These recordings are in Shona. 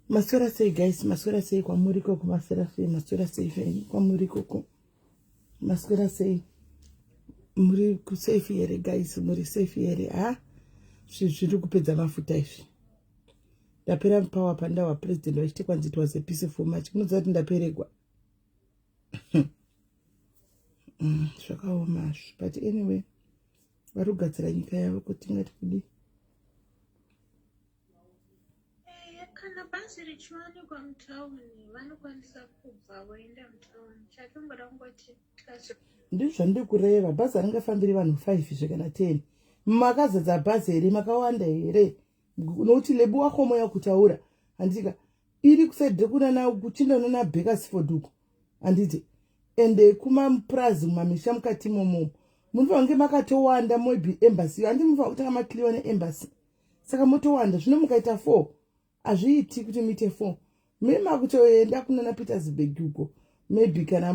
Maswera sei guys, maswera sei kwa muri koko, maswera sei, maswera sei kwa muri koko. Maswera sei muri ku safe here guys, muri safe here. Zviri kupedza mafuta izvi. Ndapera power panda wa president wachitekwa nzi it was a peaceful march. Kunoza kuti ndaperegwa. Zvakaoma. But anyway, vari kugadzira nyika yavo kuti tingati kudi. Kana basi richiwanikwa mutauni vanokwanisa kubva voenda mutauni. Chatomboda ngoti tikasi. Ndizvo ndikureva bhazi haringafambiri vanhu 5 zvekana 10. Makazadza bhazi here makawanda here. Nokuti lebu wako moya kutaura. Andika iri kusaidhe kunana kuchinda unana Bakersford uko. Anditi ende kuma mprazi mamisha mukati momo. Munhu vange makatowanda moibi embassy. Andi munhu vakutanga makliwa ne embassy. Saka motowanda zvino mukaita 4. Azviiti kuti muite 4. Mema kutoenda kunana Petersburg uko. Maybe kana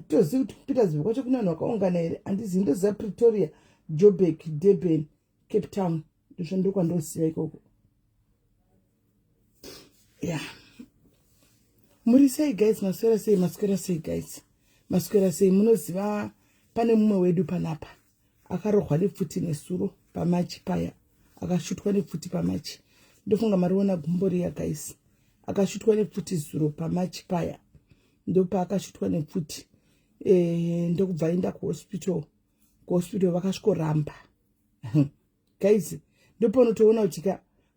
tozivi kuti Petersburg kwacho kuna vanhu vakaungana here. Andizi ndoziva Pretoria, Joburg, Durban, Cape Town. Ndizvo ndokwandosiya ikoko. Yeah. Muri sei guys, maswera sei guys. Maswera sei munoziva pane mumwe wedu panapa. Akarohwa nepfuti nesuro pamachi paya. Akashutwa nepfuti pamachi. Ndofunga mariona gumboriya guys. Akashutwa nepfuti zuro pamachi paya. Ndopa akashutwa nepfuti. Ndokubva aenda kuhospital. Kuhospital vakasvikoramba. Guys, ndopo unotoona kuti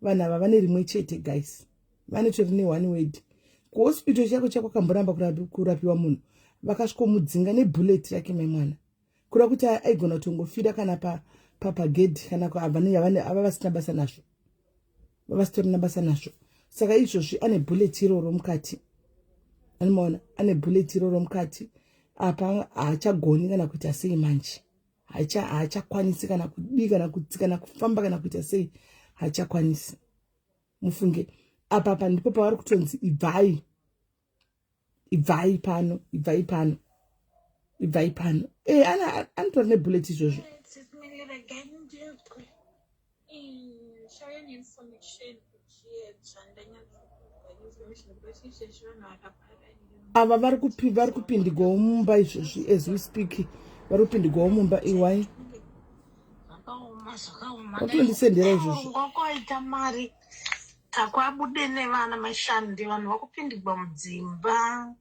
vanhu ava vane rimwe chete guys. Vanotori ne1 word. Kuhospital chako kwakamboramba kurapiwa munhu. Vakasvikomudzinga nebullet yake memwana. Kura kuti aigona kutongofira kana pagedhi kana ava vasina basa nazvo. Vavasitorina basa nazvo. Saka izvozvi ane bullet iroro mukati. Anomaona ane bullet iroro mukati. Apa haachagoni kana kuita sei manje. Haachakwanisi kana kudi kana kutsika kana kufamba kana kuita sei. Haachakwanisi. Mufunge apa ndipo pavari kutonzi ibvai pano. Anotora nebullet izvozvo. Ava vari kupindigwawo mumba izvozvi as we speak. Vari kupindigwawo mumba iwai. Watondisendera izvozvo. Kwaita mari. Takwabude nevana mashandi vanhu vakupindigwa mudzimba.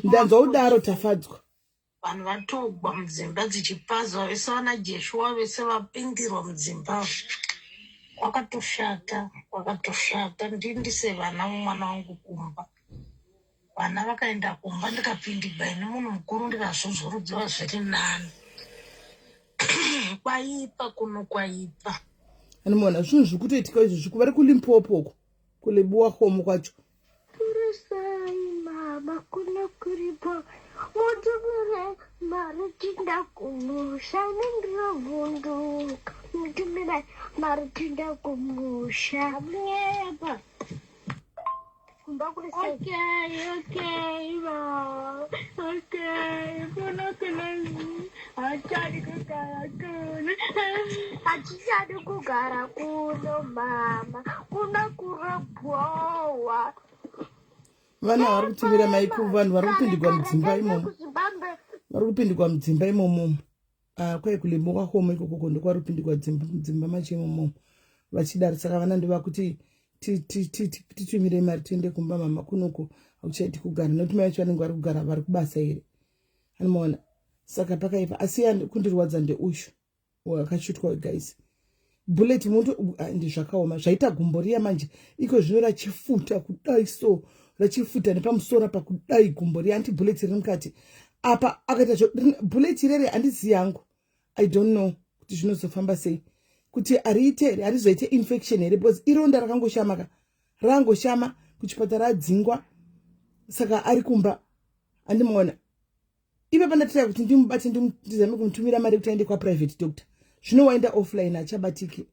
Ndanzwa udaro tafadzwa. Vanhu vatogwa mudzimba dzichipazwa vese vana Jeshua vese vapindirwa mudzimba. Wakatoshata. Ndindise vana mwana wangu kumba. Vana vakaenda kumba ndikapindigwa ine munhu mukuru ndikazvozvorudziwa zviri nani. Kwaipa kuno kwaipa. Anomaona zvinhu zviri kutoitika izvozvi vari kuLimpopo uko. Kulebuwa homo kwacho. Purisai mama kuno kuripo. Mutumire mari tinda kumusha nindrovunduka. Mutumire mari tinda kumusha. Mleba. Okay, ma. Okay. Achishadi kugara kuno mama. Kuna kurabhowa. Vana vari kutumira maiko vanhu vari kupindigwa mudzimba imomo. Vari kupindigwa mudzimba imomo. Kwai kuLimpopo homo ikoko ndokwari kupindigwa mudzimba macho imomo. Vachidaro saka vana ndova kuti titumire mari tiende kumba mama kunoko akuchaiti kugara nokuti mai vacho vanenge vari kugara vari kubasa here. Anomaona saka pakaipa asi kundirwadza ndeushu wakashutwa guys. Bullet moto ndizvakaoma zvaita gumboriya manje iko zvino rachifuta kudai so rachifuta nepamusoro pakudai gumboriya anti bullet riri mukati apa akaita bullet irere handizivi yangu. I don't know kuti zvinozofamba sei kuti ariite harizoite infection here because ironda rangoshama kuchipatara adzingwa saka ari kumba. Andimaona ipa pandatira kuti ndimubate ndizame kumutumira mari kuti aende kwa private doctor. Zvino waenda offline achabatiki.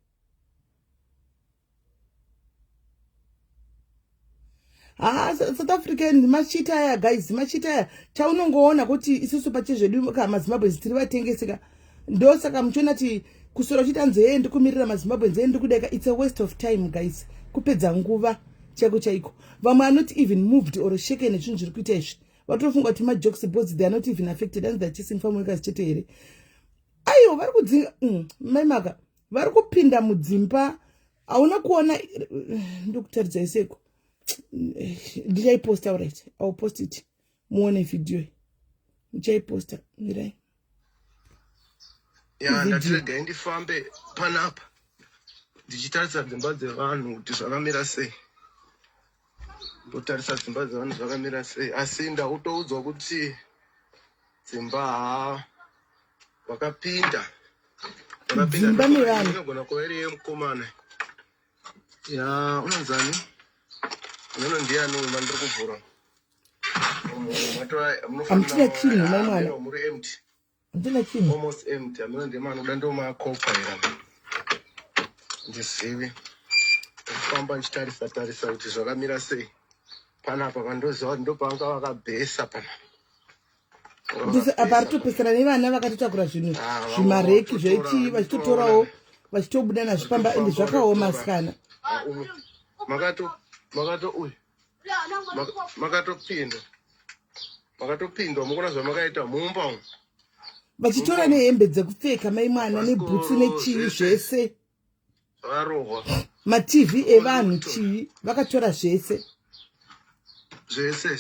South African machita aya guys, machita aya chaunongoona kuti isusu pachezvedu kama maZimbabwe tiri vatengeseka. Ndo saka muchona ti kusora kuti anze ndi kumirira maZimbabwe nze ndi kudeka. It's a waste of time guys. Kupedza nguva chako chaiko. Vamwe are not even moved or shaken nechinhu zviri kuita izvi. Vatofunga kuti majokes because they are not even affected and they're chasing farmworkers chete here. Aiyo vari kudzinga maimaka vari kupinda mudzimba. Hauna kuona ndokutaridza iseko. Ndichaiposta alright. I will post it. Muone video. Ndichaiposta mirai. Ya ndatirega ndifambe panapa. Ndichitaridza dzimba dzevanhu kuti zvakamira sei. Ndotarisa dzimba dzevanhu zvakamira sei. Asi ndakutoudzwa kuti dzimba vakapinda. Dzimba nevanhu. Ndinogona kuva iri yemukomana. Ya unonzani? Unono ndiani uyu mandiri kuvhura. Hamtina chini mwana. Muri empty. Hamtina chini. Almost empty. Amino ndima anoda ndomakopa ira. Ndisivi. Kufamba nchitarisa kuti zvakamira sei. Panapa kandoziva kuti ndopanga vakabhesa panapa. Ndise aparitopesera nevana vakatotakura zvinhu zvimareki zvechi vachitotorawo vachitobuda nazvipamba ende zvakaoma sikana. Makato uyu. Makatopindwa mukona zvamakaita mumba umu. Vachitora nehembe dzekupfeka mai mwana nebhutsu nechii zvese. Varohwa. MaTV evanhu chii vakatora zvese. Zvese.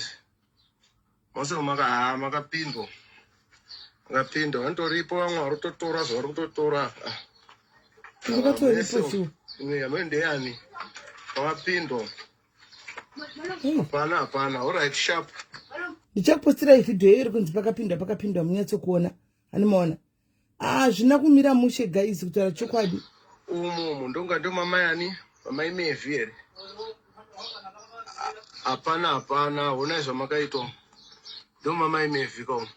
Mose makapindwa. Makapindwa vantoripo vamwe vari kutotora zvavari kutotora. Ndakatoripo shu. Amene ndeyani. Makapindwa. Hapana, alright sharp. Ndichakupostira video iri kunzi pakapindwa munyatsokuona. Animaona. Zvina kumira mushe guys kutaura chokwadi. Umu ndonga ndo mama yani, mama imevi here. Hapana, una zvamakaitwa. Ndo mama imevi ka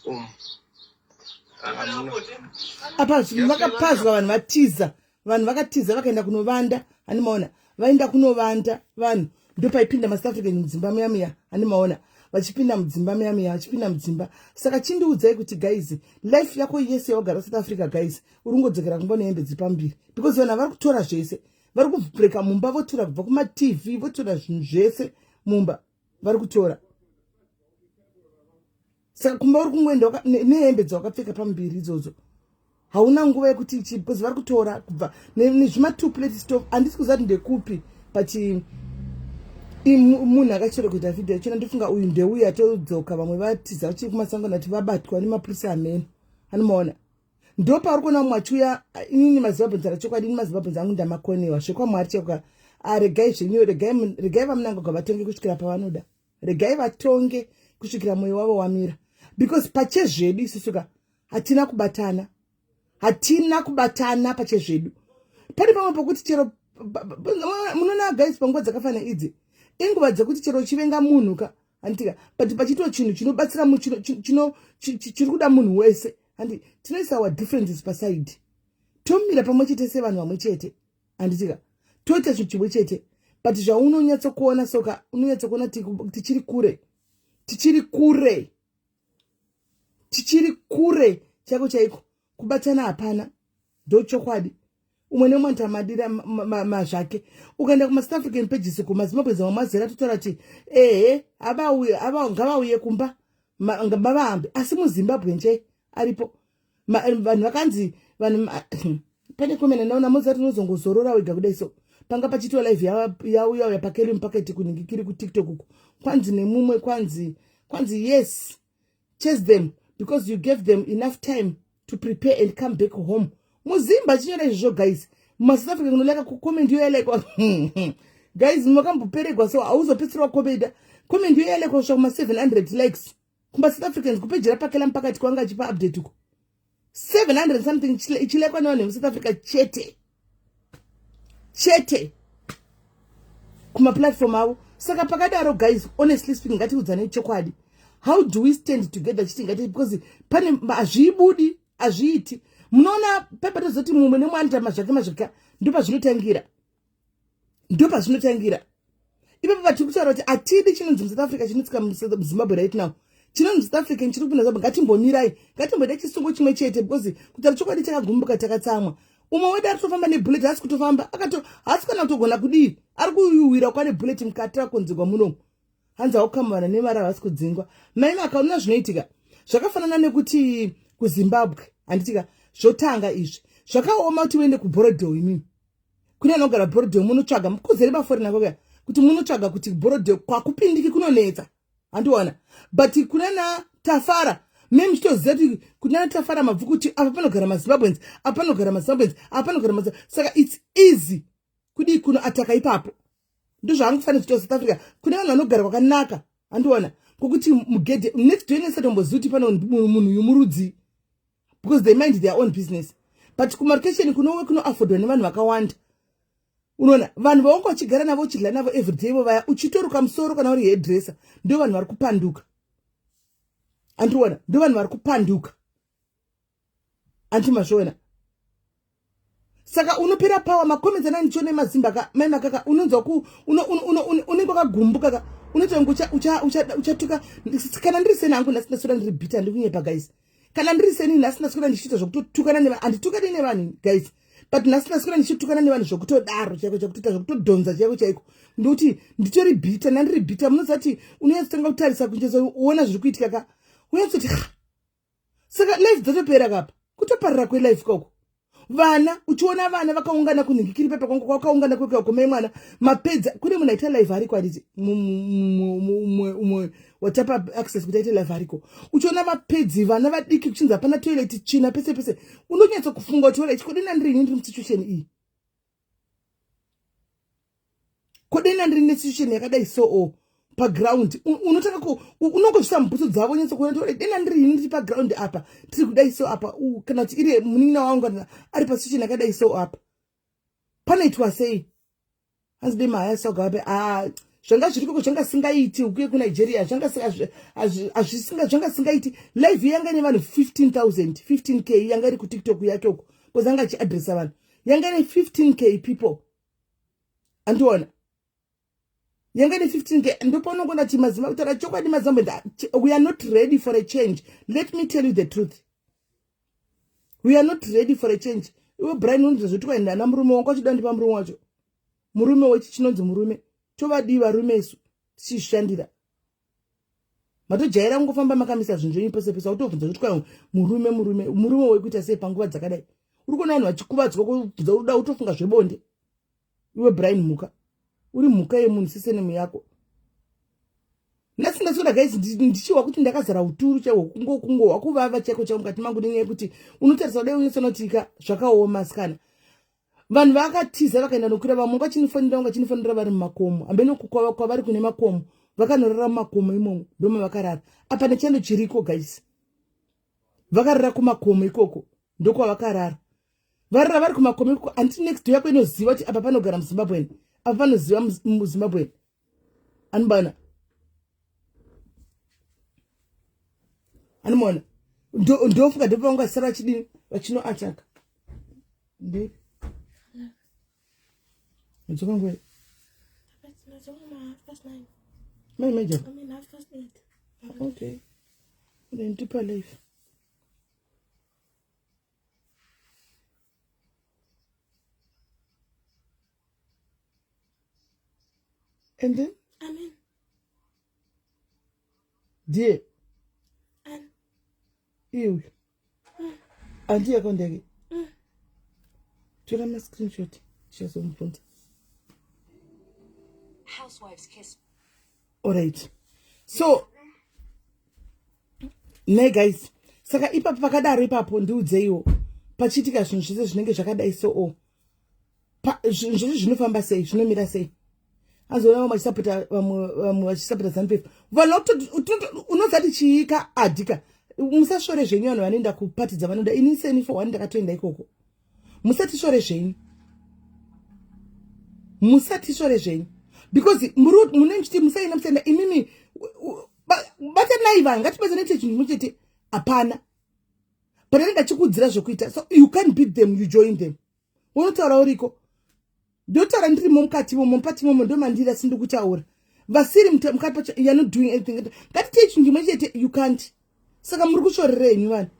umu. Apa vakapazwa vanhu vatiza. Vanhu vakatiza vakaenda kunovanda. Animaona. Vaenda kunovanda vanhu. Ndo paipinda maSouth African mudzimba muyamiya. Animaona. Vachipinda mudzimba muyamiya. Vachipinda mudzimba. Saka chindiudzai kuti guys. Life yako yese yawagara South Africa guys. Uringodzokera kumba nehembe dzipambiri. Because vanhu vari kutora zvese. Vari kubreka mumba votora kubva kumaTV. Votora zvinhu zvese mumba. Vari kutora. Saka kumba uri kungoenda nehembe dzawakapfeka pambiri idzodzo. Hauna nguva yekuti because vari kutora kubva nezvima 2 plate stove. Handisi kuziva kuti ndekupi pachi munhu akachera kuita video chino ndifunga uyu ndeuya todzoka vamwe vatiza vachiri kumasango nati vabatwa nemapurisa amene. Anomaona. Ndo pauri kuona mwachuya inini maZimbabwe nzara chokwadi ini maZimbabwe nzangu ndamakonewa zvekwa Mwari chekwa regai zvenyu regai vamunanga gavatonge kusvikira pavanoda. Regai vatonge kusvikira mwoyo wavo wamira. Because pachezvedu isusuka hatina kubatana. Hatina kubatana pachezvedu. Pane pamwe pokuti chero munona guys panguva dzakafana idzi. Inguva dzekuti chero chivenga munhu ka antika but pachito chinhu chinobatsira munhu chiri kuda munhu wese andi tinoisa our differences paside. Tomira pamwe chete sevanhu vamwe chete anditika toita zvinhu chimwe chete but zvaunonyatsokuona soka unonyatsokuona tichiri kure chako chaiko kubatana hapana ndo chokwadi. Umwe nemwe ntamadira mazvake ukaenda kuma South African pages kumaZimbabwe zamazera totora ti ngavauye kumba ngavahambe asi muZimbabwe nje aripo vanhu vakanzi vanhu pane komena naona mozati unozongozorora wega kudai so panga pachitwa live yauya pakeri mpaketi kuningikiri ku TikTok uko kwanzi nemumwe kwanzi yes chase them because you gave them enough time to prepare and come back home. Muzimba chinyora izvo guys. MaSouth Africa kunoleka kucomment yoyelekwa. Guys mwakamboperegwa so auzopitsirwa comment yoyelekwa kusvika kuma 700 likes. Kumba South Africans kupejera pakela mpakati kwanga achipa update uko. 700 something ichilekwa nawo South Africa chete. Kuma platform avo. Saka pakadaro guys honestly speaking ngatiudzane chokwadi. How do we stand together chitingati because pane azvibudi azviiti. Munoona pepa tozoti mumwe nemwe anoita mazvake ndopa zvinotangira. Ipapo vatiri kutaura kuti atidi chinonzi South Africa chinotsika muZimbabwe right now. Chinonzi South Africa chiri kupinda Zimbabwe ngatimbomirayi. Ngatimbode chisungo chimwe chete because kuti chokwadi chakagumbuka takatsamwa. umwe wedu ari kutofamba nebullet hasi kutofamba hasi kana kutogona kudii ari kuwira kwane bullet mukati rakonzerwa munomu hanzi aukamana nemari havasi kudzingwa mai makaona zvinoitika zvakafanana nekuti kuzimbabwe handitika zvotanga izvi zvakaoma kuti uende kubhorodho imimi kune anogara bhorodho munotsvaga kuzere maforina koka kuti munotsvaga kuti bhorodho kwakupindiki kunonetsa handiwana but kunana tafara memi chitoziva kuti kunana tafara mabvu kuti apa panogara mazimbabwens apa panogara mazimbabwens apa panogara saka its easy kudii kuno ataka ipapo ndozvaangufanira kuti South Africa kune vanhu vanogara kwakanaka handiwana kokuti mugedhe next door nesatomboziva kuti pano munhu yomurudzi because they mind their own business but kumarokesheni kunowe kunoafodwa nevanhu vakawanda unoona vanhu vaunga uchigara navo uchidya navo everyday vo vaya uchitoruka musoro kana uri hairdresser ndo vanhu vari kupanduka andiona ndo vanhu vari kupanduka antimazviona saka unopera power makomenti ana ndichone mazimba mai makaka unonzwa unenge wakagumbuka unotonga uchatuka kana ndiri seni hangu ndasina sura ndiri bita ndikunyepa guys kana ndiri seni ndasina sura ndichiita zvokutotukana nevanhu handitukani nevanhu guys but ndasina sura ndichitukana nevanhu zvokutodaro chaiko chakutoita zvokutodhonza chaiko chaiko ndokuti nditori bita nandiri bita munoziva kuti unoyatsotanga kutarisa kunjezo uona zviri kuitika ka uyatsoti saka life dzatopera kapa kutoparira kwelife koko vana uchiona vana vakaungana kunhingikiri pepa kwangu kwakaungana kwekwakomai mwana mapedza kune munhu aita live ariko handiti umwe watapa access kuti aite live ariko uchiona mapedzi vana vadiki kuchinzi hapana toilet china pese pese unonyatsa kufunga kuti toilet kodena ndirini ndiri musituation iyi kodena ndiri nesituation yakadai so paground unotaka unongozvisa mubhutsu dzavo nyatsa kuona kuti dena ndirini ndiri paground apa tiri kudai so apa kana kuti iri munin'ina wangu ari pasituation yakadai so apa panoitwa sei hanzi dei mahaya sogape zvanga zviri koko zvanga singaiti ukuye kunigeria zvanga singaiti live yanga nevanhu 15k yanga iri kutiktok yake uko because anga achiadresa vanhu yanga ine 15k people andiona yanga ine 15k ndopaunongona ti mazima kutaura chokwadi mazambo we are not ready for a change. Let me tell you the truth, we are not ready for a change. Iwe Brian unonzi zvotukaenda namurume wangu achida ndipa murume wacho murume wechi chinonzi murume tovadiwa rume isu tichizvishandira matojaira kungofamba makamisa zvinhu zvenyu pese pese utobvunza kuti kwai murume wekuita sei panguva dzakadai uri kuona vanhu vachikuvadzwa kubvunza uda utofunga zvebonde iwe Brian mhuka uri mhuka yemunhu sisenemu yako nasindasoda guys ndichiwa kuti ndakazara uturu chaihwo kungo wakuvava chaiko changu mukati mangu nenyaya yekuti unotarisa kudai unosonotika zvakaoma sikana vanhu vakatiza vakaenda nokwira vamwe vachinifonera vari mumakomo ambeni kwavari kune makomo vakanorara mumakomo imomo ndoma vakarara apa nechando chiriko guys vakarara kumakomo ikoko ndokwavakarara varara vari kumakomo ikoko anti next door yako inoziva kuti apa panogara muzimbabweni apa panoziva muzimbabweni anibana animona ndofunga ndopavangazisara vachidini vachinoataka ndi Major. Okay. Then deeper life. And then? Amen. Dear. And. You. And dear Gondegi. Do you have my screenshot? She has on front. Housewives kiss. Alright. So, ne guys, saka ipapo pakadaro ipapo ndiudzeiwo pachiitika zvinhu zvese zvinenge zvakadai so zvinhu zvese zvinofamba sei zvinomira sei azoona vamwe vachisapota vamwe vachisapota ZANU-PF vanhu unozati chiika adhika musashore zvenyu vanhu vanoenda kupati dzavanoda ini seni for one ndakatoenda ikoko musatishore zvenyu because munenchiti musaina musaenda imimi batanai vanhu ngatibatanai chinhu chimwe chete hapana panenge chikudzira zvokuita so you can't beat them, you join them. Unotaura uriko ndotaura ndirimo mukatimo mupatimo ndo mandira sindi kutaura vasiri mukati pacho you're not doing anything ngatite chinhu chimwe chete you can't saka muri kushorerei vanhu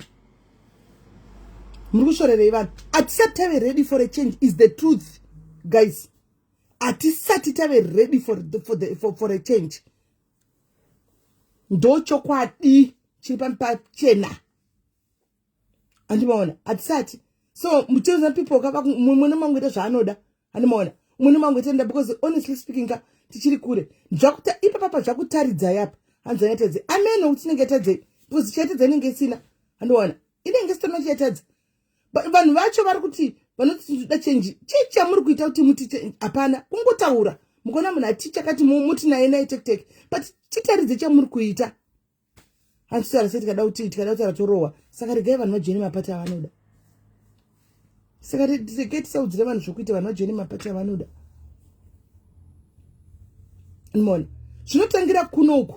muri kushorerei vanhu. Hatisati tave ready for a change is the truth guys. Hatisati tave ready for a change. Ndo chokwadi chiri pachena. Andimaona hatisati. So mucheza people mune mangoita zvaanoda. Andimaona mune mangoita nda because honestly speaking tichiri kure. Zvakuta ipa papa zvakutaridza yapa. Hanzanetedze ameno utinenge tadze because chetedze ninge sina. Andiona inenge sitona chetedze. Vanhu vacho vari kuti vanoti tinoda change. Chicha muri kuita kuti muti hapana kungotaura. Mukona munhu aticha kati muti naye tek but chitaridze chamuri kuita. Hansara seti tikada kuti ratorowa. Saka regai vanhu vajeni mapati avanoda. Saka regai saudzire vanhu zvokuita vanhu vajeni mapati avanoda. Andimaona zvinotangira kunoku.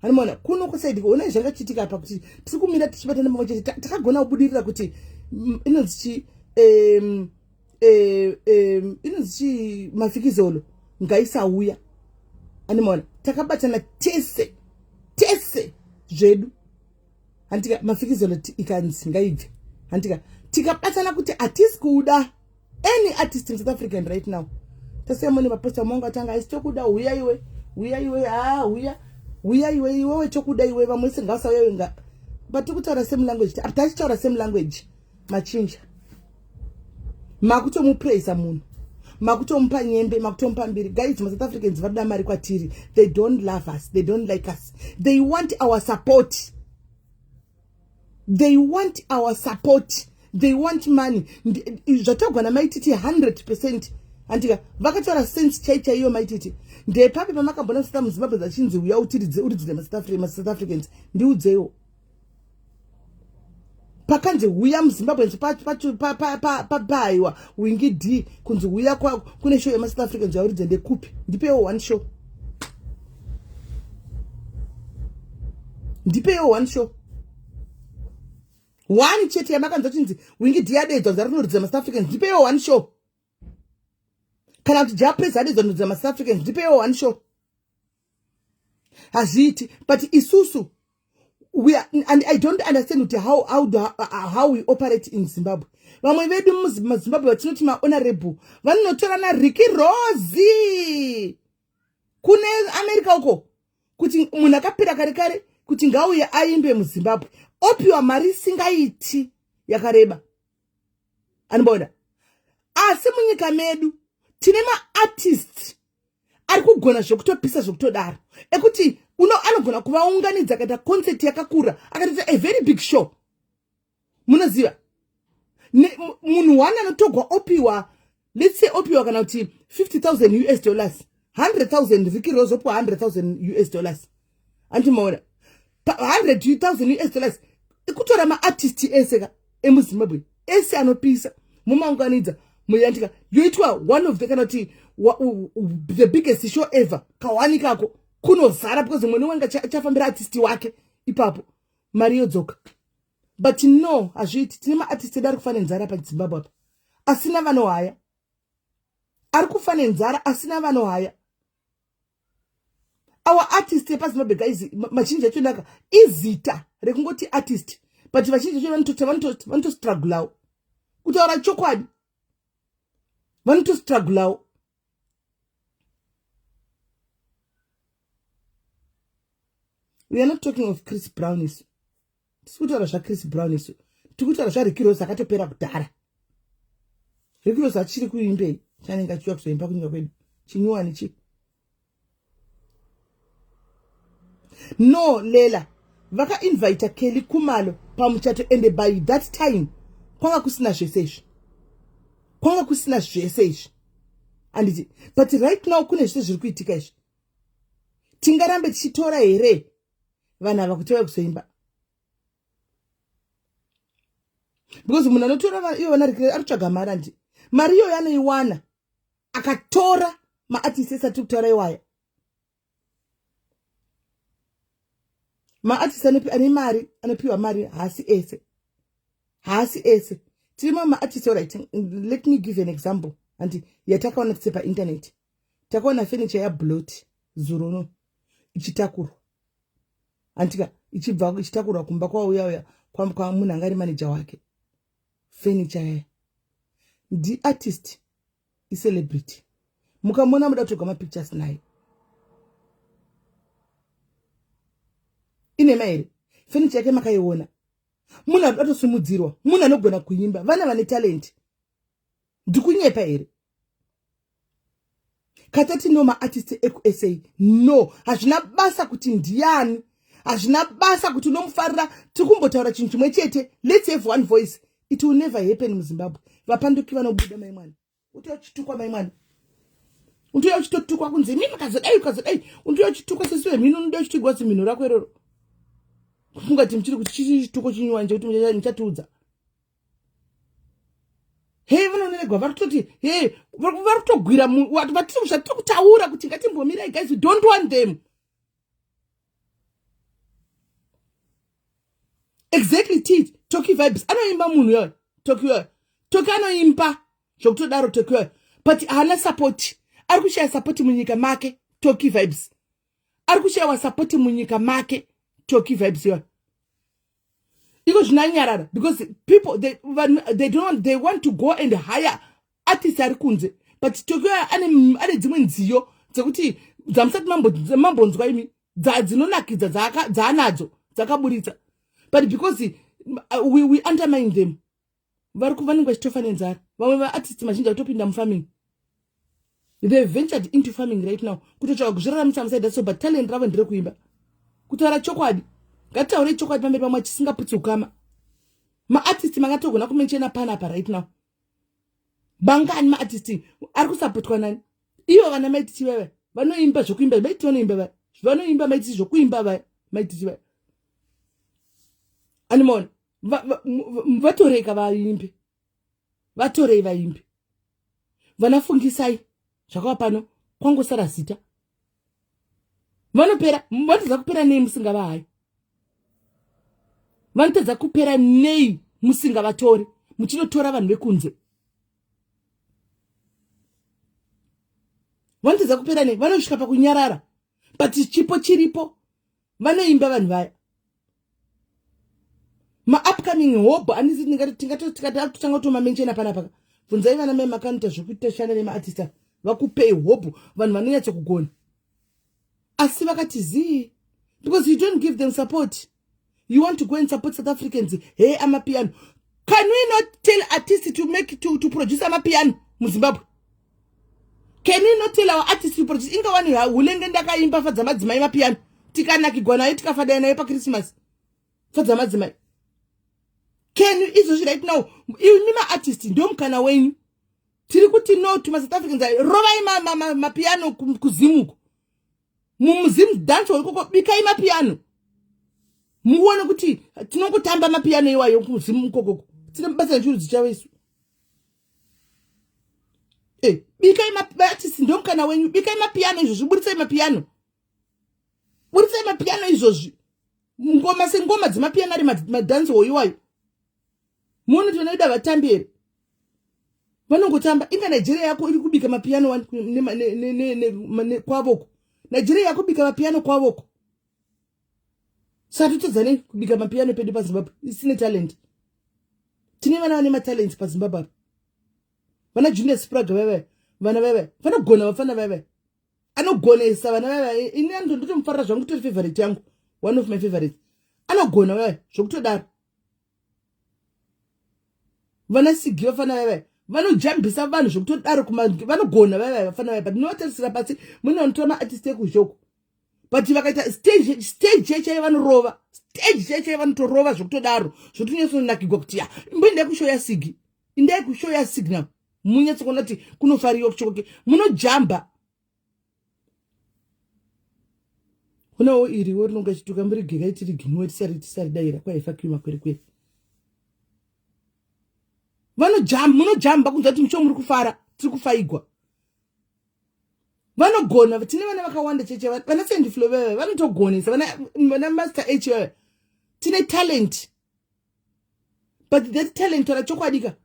Andimaona kunoku side kuona zvakachitika apa kuti tiri kumira tichibatana pamwe chete takagona kubudirira kuti inonzi inonzi mafikizolo ngaisauya. Andimaona takabatana tese zvedu. Handika mafikizolo ikanzi ngaibve. Handika tikabatana kuti atisi kuda any artist in South Africa right now. Tasemoni maposta mongo atanga isitokuda uya iwe uya iwe chokuda iwe vamwe singasa uya nga. But kutaura same language. Atachitaura same language. Machinja. Makuto mupraise munhu. Makuto mupa nyembe, makuto mupa mbiri. Guys, South Africans vada mari kwatiri. They don't love us. They don't like us. They want our support. They want our support. They want money. Zvatogwana maititi 100%. Antika vakatora sense chaicha iyo maititi. Ndepapi pamakambona sita muZimbabwe zachinzi uya uridzire South Africans. Ndiudzewo. Pakanze uya muZimbabwe papaiwa wingi D kunzi uya kwa kune show ya South Africans yauridze ndekupi. Ndipewo one show. One chete yamakanza chinzi wingi D adedzwa ndarinoridze South Africans. Ndipewo one show. Kana kuti Japanese adedzwa ndoridze South Africans. Ndipewo one show. Haziti but isusu we are, and I don't understand how we operate in Zimbabwe. Vamwe vedu muZimbabwe vatinoti honorable vanotorana Ricky Rosie kune America uko kuti munhu akapira kare kuti ngauye aimbe muZimbabwe opiwa mari singaiti yakareba. Anibona asi munyika medu tine artists ari kugona zvokutopisa zvokutodaro ekuti anogona kuvaunganidza akaita concert yakakura akaita a very big show. Munoziva munhu one anotogwa opiwa let's say opiwa kana kuti $50,000 $100,000 Ricky Ross opiwa $100,000 andimaona $100,000 ikutora maartist ese emuZimbabwe ese anopisa mumaunganidza muyandika yoitwa one of the kana kuti the biggest show ever kawani kako kunozara because mwana wanga chafambira artist wake ipapo mari yodzoka. But no azviti tine maartist edu ari kufana nzara paZimbabwe apa asina vanohaya. Ari kufana nzara asina vanohaya. Our artist epaZimbabwe guys machinji acho ndaka izita rekungoti artist but vachinji acho vanoto struggle kutaura chokwadi vanoto struggle. We are not talking of Chris Brown isu. Tikutaura zva Chris Brown isu. Tikutaura zva Ricky Ross akatopera kudhara. Ricky Ross achiri kuimbei chanenge achiwa kuzoimba kunyika kwedu. Chinyuwani chi. No Lela. Vaka invite Kelly Kumalo pamuchato and by that time kwanga kusina zveshe. And but right now kune zvese zviri kuitika izvi. Tingarambe tichitora here vana vakutoya kuzoimba. Because munhu anotora iyo vana aritsvaga mari andi. Mari iyo yanoiwana akatora maartist esati kutora iwaya. Maartist ane mari anopiwa mari hasi ese. Tirima maartist alright. Let me give an example. And yatakaona tsepa internet. Takaona furniture ya Blot Zuruno ichitakurwa. Antika ichibva ichitakurwa kumba kwa uya kwa munhu angari manager wake. furniture the artist is celebrity mukamona muda kutoga mapictures naye ine mairi furniture yake makaiona munhu atosumudzirwa munhu anogona kuimba vana vane talent ndikunyepa here katati no maartist ekuSA no hazvina basa kuti ndiani hazvina basa kuti unomufarira tikumbotaura chinhu chimwe chete let's have one voice it will never happen muZimbabwe vapanduki vanobuda mai mwana utochitukwa mai mwana utochitukwa kunze mimi kazodai utochitukwa sesiwe mino ndochitigwa zimino rako iroro kungati mchiri kuti chituko chinyuwanje kuti muchatudza hey vanonegwa varutoti hey varutogwira watu vatiri kushatiri kutaura kuti ngatimbomirai guys we don't want them exactly tit Toki vibes anoimba munhu yo Toki anoimba zvokutodaro Toki yo but hana support ari kushaya support munyika make Toki vibes ari kushaya support munyika make Toki vibes yo iko zvinanyarara because people they want to go and hire artists ari kunze but Toki ane dzimwe nziyo dzekuti dzamusati mambonzwa imi dzinonakidza dzaanadzo dzakaburitsa but because we undermine them vari kuvaningwa chitofane nzara vamwe vaartists mazhinji atopinda mufarming they ventured into farming right now kutotsvaga kuzviraramisa musaida so but talent ravo ndire kuimba kutaura chokwadi ngatitaure chokwadi pamberi pamwe chisingaputsi ukama maartist mangatogona kumenchena panapa right now bangani maartist ari kusapotwa nani ivo vana maitisi veve vanoimba zvokuimba maitisi vanoimba vanoimba maitisi zvokuimba maitisi veve animon vatoreka vaimbi vatorei vaimbi vanafungisai zvakava pano kwangosara zita vanotadza kupera nei musingava hai vanotadza kupera nei musingavatori muchinotora vanhu vekunze vanotadza kupera nei vanosvika pakunyarara but chipo chiripo vanoimba vanhu vaya ma-upcoming hobo anisi tingatotanga kutomamenchena panapa bvunzai vana mai makanoita zvokuita shanda nemaartista vakupei hobo vanhu vanonyatsa kugona asi vakati zii because you don't give them support you want to go and support South Africans hey amapiano can we not tell artists to produce amapiano muZimbabwe can we not tell our artists to produce inga wani hulenge ndakaimba fadza madzimai mapiano tikanakigwa nayo tikafada nayo paChristmas fadza madzimai can you izvozvi right now imi maartist ndio mukana wenyu tiri kuti no to South Africans rovai mapiano kuzimuko mumuzimu dance ikoko bikai mapiano muone kuti tinongotamba mapiano iwayo kuzimu ikoko tine basa njuru dzichawesu bikai maartist ndio mukana wenyu bikai mapiano izvozvi buritsai mapiano izvozvi ngoma sengoma dzemapiano ari madance iwayo muone tonoida vatambi here vanongotamba inga Nigeria yako iri kubika mapiano kwavoko Nigeria yako kubika mapiano kwavoko satotadzane kubika mapiano pedu paZimbabwe isine talent tine vana vane matalents paZimbabwe vana Julius Sprague veve vana veve vanogona vafana veve anogonesa vana veve ine ndotomufarira zvangu kutori favorite yangu one of my favorites anogona veve zvokutodaro vana Sigi vafana veve vanojambisa vanhu zvokutodaro vanogona veve vafana veve but notarisira pasi mune vanotora maartist ekuzhoko but vakaita stage yeche vanorova stage yeche vanotorova zvokutodaro zvotinyesonakigwa kuti ya mbinde kushoya Sigi indai kushoya signal munyatso kuona kuti kunofariwa kuchoke munojamba kunawo iri worinonga chituka mbiri gega itiri ginwe tisari daira kwa ifakiwa kweri munojamba kunza kuti mucho muri kufara tiri kufaigwa vanogona tine vana vakawanda cheche vana sendiflo veve vanotogonesa vana master h veve tine talent but that talent ora chokwadika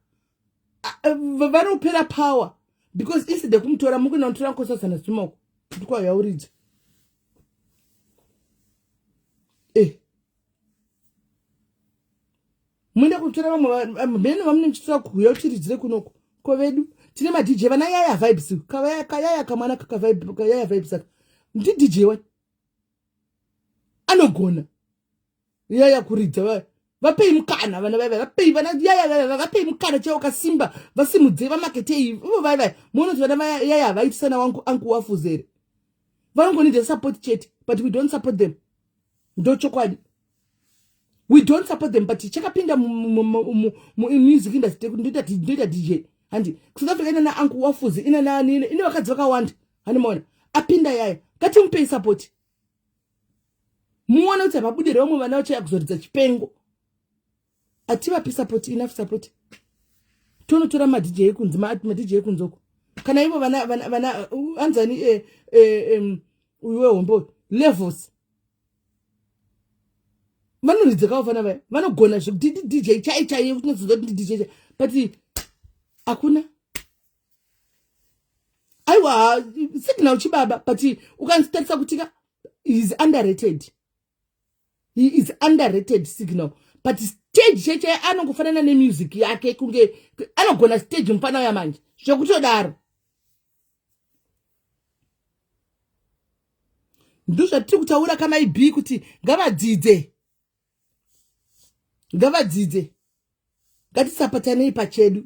vanopera power because instead kumutora mukuna unotora nkosazana zvimoko kuti kwayauridza muenda kutora vamwe mheni vamunenchitora kuuya uchiridzire kunoko kovedu tine madj vana yaya vibes kayaya kamwana kayaya vibes aka ndi dj wani anogona yaya kuridza vapei mukana vana vaiva vapei vana yaya vapei mukana chaiwo kasimba vasimudze vamaketei ivo vaiva muonoti vana vayaya havaitisana wangu angu wafuzere vanongonida support chete but we don't support them ndo chokwadi we don't support them but chakapinda music industry ndoita dj handi South Africa inana angu wafuzi inana ine vakadzi vakawanda hanimona apinda yaya ngatimupei support muone kuti mabudiro vamwe vana vachaya kuzoridza chipengo ativapi support enough support tonotora madj ekunzi madj ekunzoko kana ivo vana anzani uwe hombo levels vanoridza kavafana vaya vanogona dj chaichaiye kutinozonza kuti dj but hakuna aiwa signal chibaba but ukansitarisa kutika he is underrated signal but stage cheche anongofanana nemusic yake kunge anogona stage mufana yamanje zvekutodaro ndozvatiri kutaura kamaibhi kuti ngavadzidze ngatisapatanei pachedu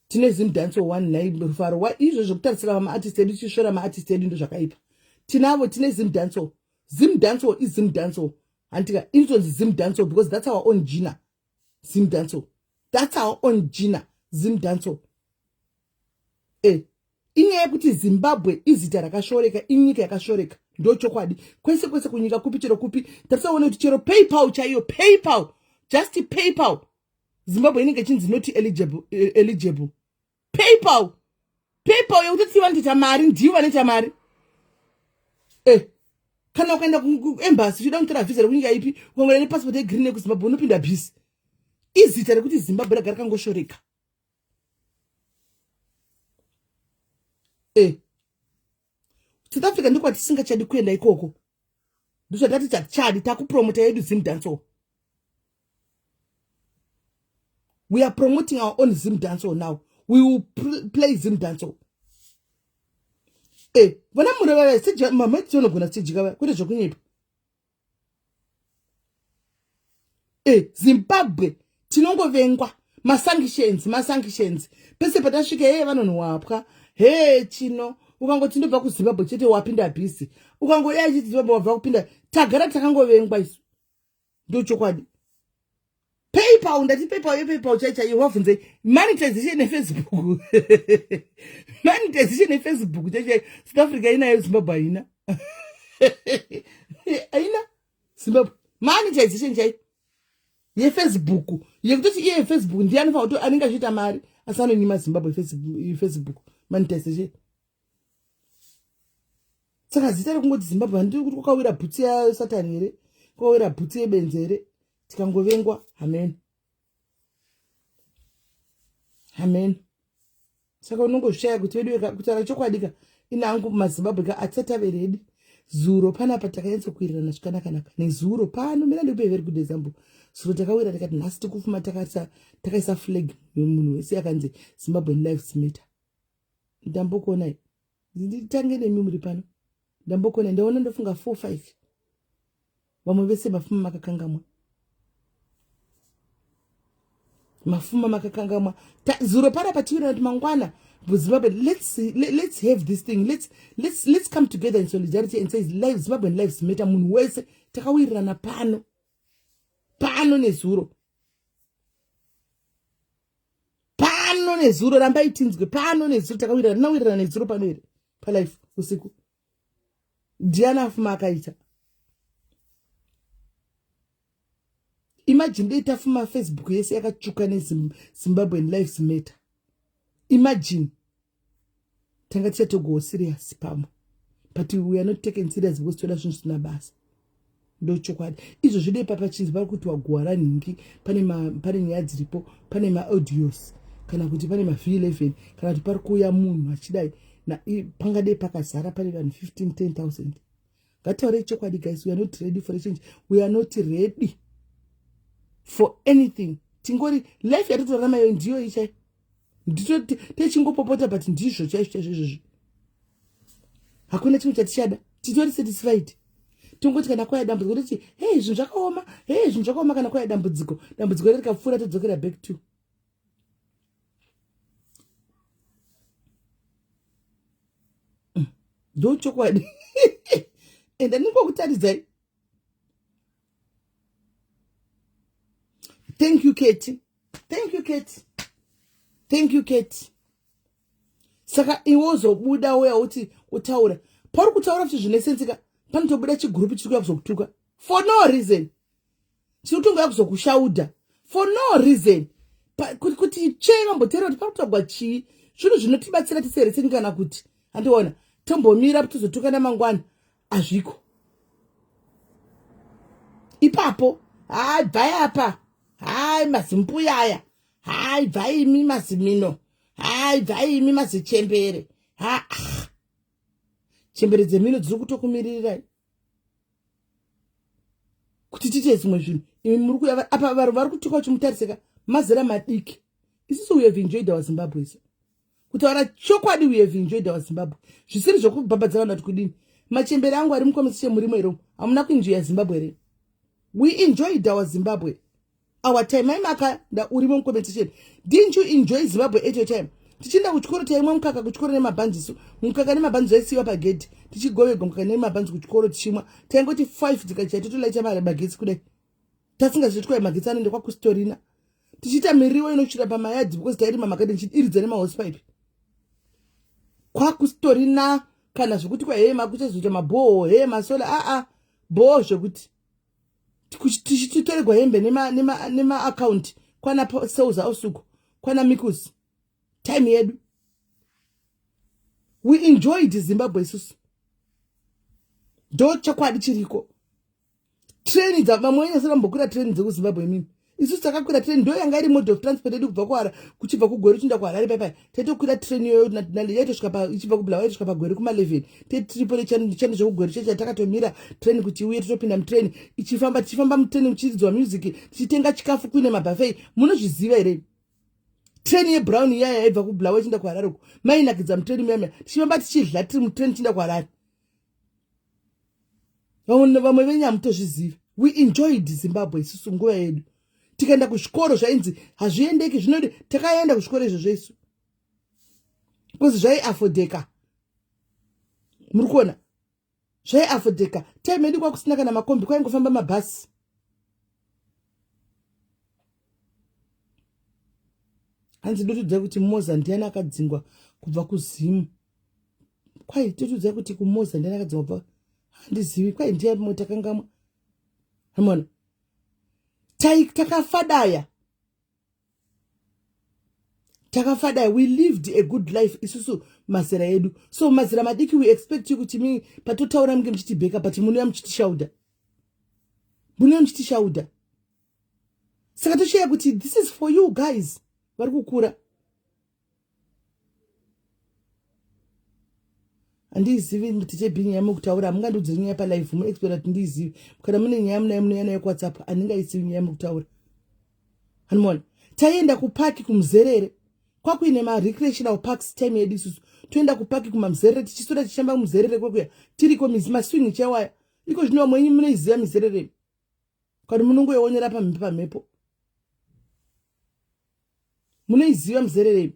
tine zimdanso 1 nai rufaro izvo zvekutarisira vamaartist edu chishora maartist edu ndo zvakaipa tinavo tine zimdanso is zimdanso antika intonzi zimdanso because that's our own gina zimdanso that's our own gina zimdanso inyaya yekuti Zimbabwe izita rakashoreka inyika yakashoreka ndo chokwadi kwese kunyika kupi chero kupi tarisaona kuti chero PayPal chaiyo PayPal just PayPal Zimbabwe inenge chinzi not eligible PayPal yekuti vanotita mari ndivo vanoita mari kana ukaenda kuembassy uchida kutora visa rekunyika ipi ukangoenda nepassport yegreen yekuZimbabwe unopinda bhisi izita rekuti Zimbabwe raga rakangoshoreka South Africa ndiko kwatisingachadi kuenda ikoko ndozvatati tachadi takupromota yedu zimdanso we are promoting our own zimdanso now we will play zimdanso vana mureveve stage mama tionogona stage kava kwete zvokunyepa Zimbabwe tinongovengwa masanctions pese patasvika vanonhuwapwa chino ukangoti ndobva kuZimbabwe chete wapinda bhisi ukangoya chiti Zimbabwe wabva kupinda tagara takangovengwa isu ndo chokwadi PayPal ndati PayPal chaichaiyo wabvunze monetization neFacebook monetization neFacebook chaichaiyo South Africa inayo Zimbabwe haina haina Zimbabwe monetization chaiyo yeFacebook yekutoti iye Facebook ndiani kuti anenge achiita mari asanonyima Zimbabwe Facebook monetization saka zita rekungoti Zimbabwe handiri kuti kwakawira bhutsi yaSatani here kwakawira bhutsi yebenzi here tikangovengwa amen saka unongoshaya kuti vedu kutaura chokwadika inangu maZimbabwe ka atsataveredi zuro panapa takaenzokuwirirana zvakanaka nezuro pano mina ndikupe very good example zuro takawira takati nhasi tikufuma takaisa flag yemunhu wese akanzi Zimbabwean Lives Matter ndambokuona nditange nemi muri pano ndambokuona ndaona ndofunga 4-5 vamwe vese mafuma makakangamwa zuro panapa tiwira kuti mangwana Zimbabwe let's have this thing let's come together in solidarity and say Zimbabwean Lives Matter munhu wese takawirirana pano nezuro ramba itinzwe pano nezuro takawirirana nezuro pano here palife usiku ndiana afuma akaita imagine dei tafuma Facebook yese yakatsvuka neZimbabwean Lives Matter imagine tanga tichatogo serious pamwe but we are not taken serious because toda zvinhu zvisina basa ndo chokwadi izvo zvidei papachinzi pari kuti wagwara nhingi pane nyaya dziripo pane maaudios kana kuti pane ma11 kana kuti pari kuuya munhu achidai pangadei pakazara pane vanhu 15-10,000 ngataure chokwadi guys, we are not ready for a change. We are not ready for anything. Tingori life yatotorarama yo ndiyo ichai, techingopopota but ndizvo chaizvo. Hakuna chimwe chatichada, titori satisfied. Tongoti kana kwaya dambudziko kuti hey zvinhu zvakaoma, kana kwaya dambudziko rikapfuura todzokera back to ndo chokwadi. And ndingokutaridzai. Thank you Kate. Saka iwozobuda weya uti utaura pauri kutaura kuti zvinesensika, panotobuda chigrupu chiri kuya kuzokutuka for no reason, chinotonga yakuzokushaudha for no reason, kuti chee vambotera kuti pakutogwa chii, zvinhu zvinotibatsira tisereseni, kana kuti handiona tombomira kuti tozotukana mangwana azviko. Ipapo hai bvai apa, hai mazimbuya aya, hai bvai imi mazimino, hai bvai imi mazichembere, chembere dzemino dziri kutokumirirai kuti tiite zvimwe zvinhu. Imi muri kuya apa vanhu vari kutuka uchimutarisika mazera madiki. Isusu we have enjoyed our Zimbabwe. Isu kutaura chokwadi, we have enjoyed our Zimbabwe. Zvisiri zvokubhabhadza vanhu kuti kudini. Machembere angu ari mukomesi chemurimo iro hamuna kuenjoya Zimbabwe here. We enjoyed our Zimbabwe. Our time aimaka nda urimo mucompetition. Didn't you enjoy Zimbabwe at your time? Tichinda kuchikoro taimwe mukaka kuchikoro nemabhanzi, mukaka nemabhanzi aisiwa pagedhi, tichigovega mukaka nemabhanzi kuchikoro tichimwa. Taingoti 5 tikachita totolaita magetsi kudai. Tasingazivi kuti kwai magetsi anoenda kwakustorina. Tichiita miriwo inochira pamayadhi because tairima magadeni tichidiridza nemahosepipe. Kwakustorina kana zvokuti kwa hema kuchazoita mabhoho, hema sola, bhoho zvokuti tichitoregwa hembe nema account kwana Souza usuku, kwana Mikuzi. Time yedu. We enjoyed Zimbabwe isusu. Ndo chokwadi chiriko. Treni dzavamwenya sara mbokura treni dzekuZimbabwe mimi. Isusu takakwira treni ndo yanga iri mode of transport yedu kubva kuHarare kuchibva kuGweri kuchienda kuHarare paipai. Taitokwira treni yoyo yaitosvika pa ichibva kuBulawayo yaitosvika paGweri kuma 11. Tiripo chando chekuGweri checha takatomira treni kuti uye totopinda mutreni, tichifamba mutreni muchiridzwa music, tichitenga chikafu kuine mabuffet. Munozviziva here? Treni yeBrown yaya yaibva kuBulawayo ichienda kuHarare uko. Mainakidza mutreni muyamya. Tichifamba tichidla tiri mutreni tichienda kuHarare. Vamwe venyamutozviziva. We enjoyed Zimbabwe isusu nguva yedu. Tikaenda kuzvikoro zvainzi hazviendeki, zvinoti takaenda kuzvikoro izvozvo isu because zvaiafodheka. Muri kuona zvaiafodheka. Time yedu kwakusina kana makombi, kwaingofamba mabhasi. Hanzi ndotodzai kuti Moza ndiani akadzingwa kubva kuZimu. Kwai totodzai kuti kuMoza ndiani akadzingwa kubva, handizivi. Kwai ndiani motakangamwa. Hamona takafadaya. We lived a good life isusu mazera yedu. So mazera madiki we expect you kuti mi patotaura munge muchitibheka but munoya muchitishaudha. Saka toshaya kuti this is for you guys vari kukura. Handizivi kuti chebhini nyaya mukutaura, mungandiudzire nyaya palive muexplain kuti ndizivi. Kana mune nyaya munayo munoya nayo kuWhatsApp handingaisivi nyaya mukutaura. Hanimona taienda kupaki kumuzerere, kwakuine recreational parks time yedu isusu. Toenda kupaki kumamuzerere tichisora tichishamba muzerere kwekuya tiriko maswing chawaya. Iko zvino mwenyu munoiziva mizerere kana munongoionera pamhepo. Munoiziva muzerere.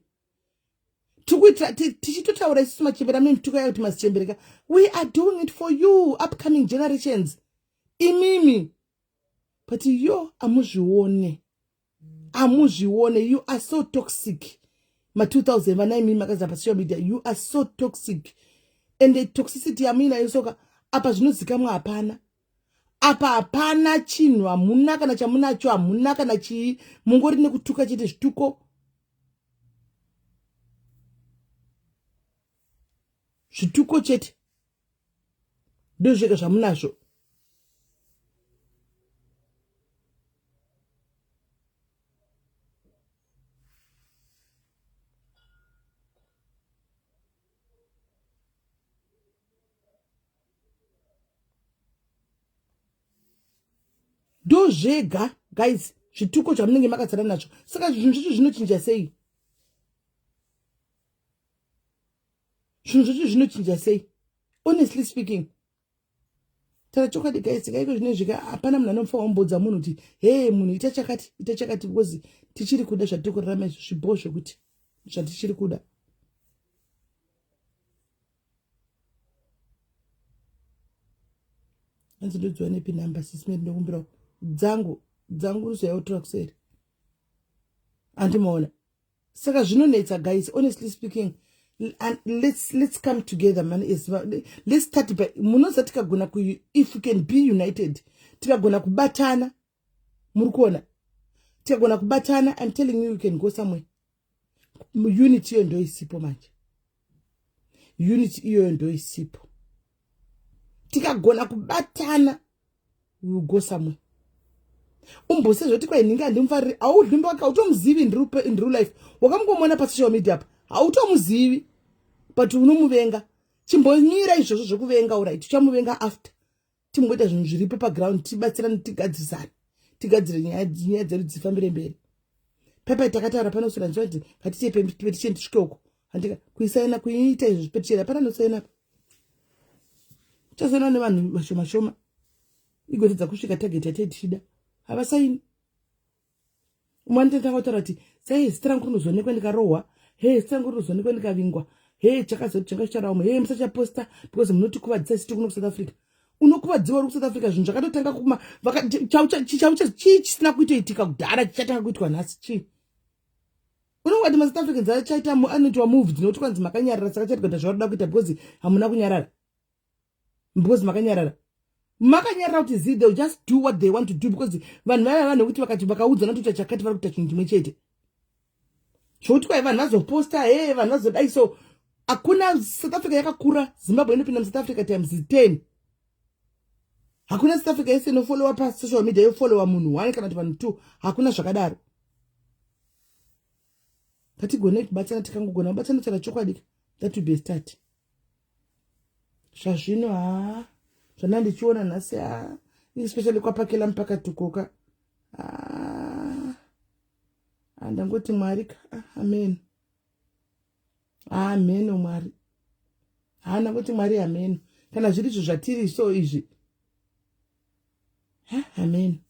Tichitotaura isusu machembera mune mituka yakuti mazichembereka. We are doing it for you upcoming generations. Imimi. But yo amuzvione. You are so toxic. 2000 mimi makaza pa social media. You are so toxic. And the toxicity amina yosoka apa zvinozikamwa hapana. Apa hapana chinhu, hamuna kana chamunacho, hamuna kana chii. Mungori nekutuka chete zvituko. Zvituko chete. Ndozvega zvamunazvo. ndo zvega guys zvituko zvamunenge makazara nazvo. Saka zvinhu zvacho zvinochinja sei? Zvinhu zvacho zvinochinja sei? Honestly speaking, tara chokwadi guys, ngaiko zvine zvika hapana munhu anofanira kumbodza munhu kuti hey munhu ita chakati because tichiri kuda zvatiri kurarama izvo zviboho zvekuti zvatichiri kuda. Hanzi ndodziwa nepi namba sisime ndinokumbira dzangu ruzoyautora kuseri. Andimaona. Saka zvinonetsa guys, honestly speaking, and let's come together man. Let's start by munoza tikagona if we can be united. Tikagona kubatana. Murikuona. Tikagona kubatana, I'm telling you can go somewhere. Unity iyo ndo isipo manje. Unity iyo ndo isipo. Tikagona kubatana, we will go somewhere. Umbose zvoti kwa ininga ndimfariri audlimba waka utomuzivi in real life. Wakamngomona pa social media apa automuzivi but unomuvenga. Chimbonyira izvozvo zvokuvenga alright. Uchamuvenga after. Timboita zvinhu zviripo pa ground tibatsirane tigadzisane. Tigadzire nyaya dzedu dzifambire mberi. Pepa takataura pano sura nzvati ngatiche petition tisvikoko. Handika kuisaina kuita izvo petition apana nosaina. Chasana nevanhu vashoma igotedza kusvika target yatetichida. Havasaini. Umwe takataura kuti sai zitrangu rinozonekwa ndikarohwa. Hey zitrangu rinozonekwa ndikavingwa. Hey chakazoti changa chicharauma. Hey musachaposta because munotikuvadzisa siti kuno South Africa. Unokuvadziwa uri South Africa zvinhu zvakatotanga kuma chisina kuitoitika kudhara chichatanga kuitwa nhasi chi. Unongati ma South Africans achaita anoitwa move dzinoti kwanzi makanyarara saka chatiganda zvaroda kuita because hamuna kunyarara. Because makanyarara. Makanyarara kuti they will just do what they want to do because vanhu vaya nokuti vakati vakaudzana kuti chakati vari kuita chinhu chimwe chete. Zvoti kwa vanhu vazoposta vanhu vazodai so hakuna South Africa yakakura. Zimbabwe inopinda South Africa times 10. Hakuna South Africa yese inofollowa pa social media yofollowa munhu 1 kana vanhu 2. Hakuna zvakadaro. Katigone kubatsana tikangogona kubatsana chara chokwadi that will be a start. Zvazvino zvana ndichiona nhasi especially kwapakela mpaka tukoka. Andangoti Mwari amen. Amen Mwari. Ndangoti Mwari amen. Kana zviri zvatiri so izvi. Amen.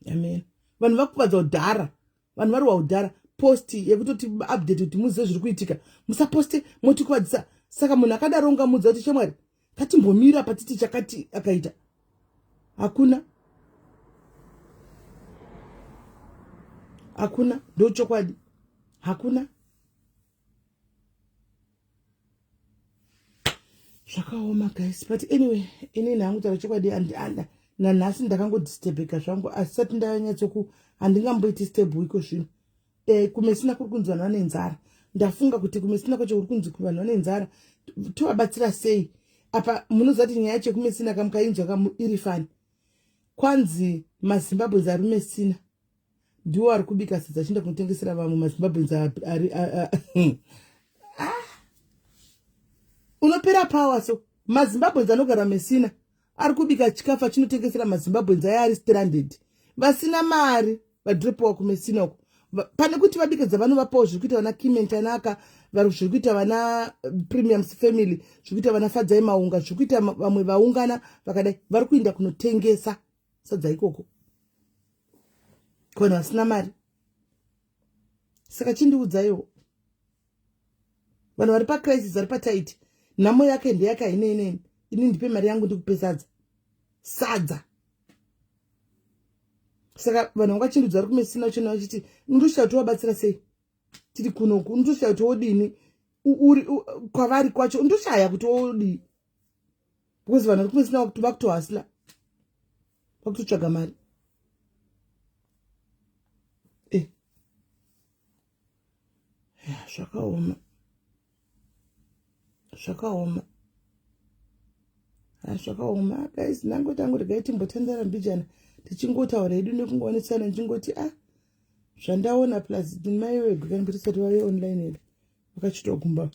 Amen. Vanhu vakuvadza udhara. Vanhu vari waudhara. Posti yekutoti update kuti muzive zviri kuitika. Musaposte motikuvadzisa. Saka munhu akadaro ungamudza kuti shamwari katimbomira patiti chakati akaita. Hakuna. Hakuna. Ndo chokwadi. Hakuna. Zvakaoma guys. But anyway, ini nangu tara chokwadi nanhasi ndakangodistebeka zvangu asati ndanyatsoku handingamboiti stable iko zvino. Kumesina kuri kunzwanwa nenzara. Ndafunga kuti kumesina kwacho kuri kunzi kuvanhu vane nzara tovabatsira sei. Apa munozati nyaya chekumesina kamukainzwa iri fani. Kwanzi maZimbabwe ari mesina ndiwo ari kubika sadza achinda kunotengesera vamwe maZimbabwe ari unopera power so maZimbabwe anogara mesina ari kubika chikafu achinotengesera maZimbabwe aya ari stranded vasina mari vadropowa kumesina uko. Pane kuti vabika vanovapawo zviri kuita vana Kimentanaka, vari zviri kuita vana Premiums Family, zviri kuita vana Fadzai Maunga, zviri kuita vamwe vaungana vakadai vari kuenda kunotengesa sadza ikoko. Kona vasina mari. Saka chindiudzaiwo. Vanhu vari pacrisis vari pataiti. Nhamo yake ndeyaka inene. Ini ndipe mari yangu ndikupe sadza. Sadza. Saka vanhu vangachindudzwa vari kumesina uchona vachiti ndoshauri tovabatsira sei. Tiri kunoku ndoshauri todini kwavari kwacho ndoshaya kuti odii. Because vanhu vari kumesina vakutohasila. Vakutotsvaga mari. Zvakaoma. Zvakaoma. Zvakaoma guys nango tangu regai timbotandara mbijana. Tichingotaura hedu nekungoonetsana ndingoti zvandaona plus mai wegu kana kuti sati vayo online hedu vakachitogumba.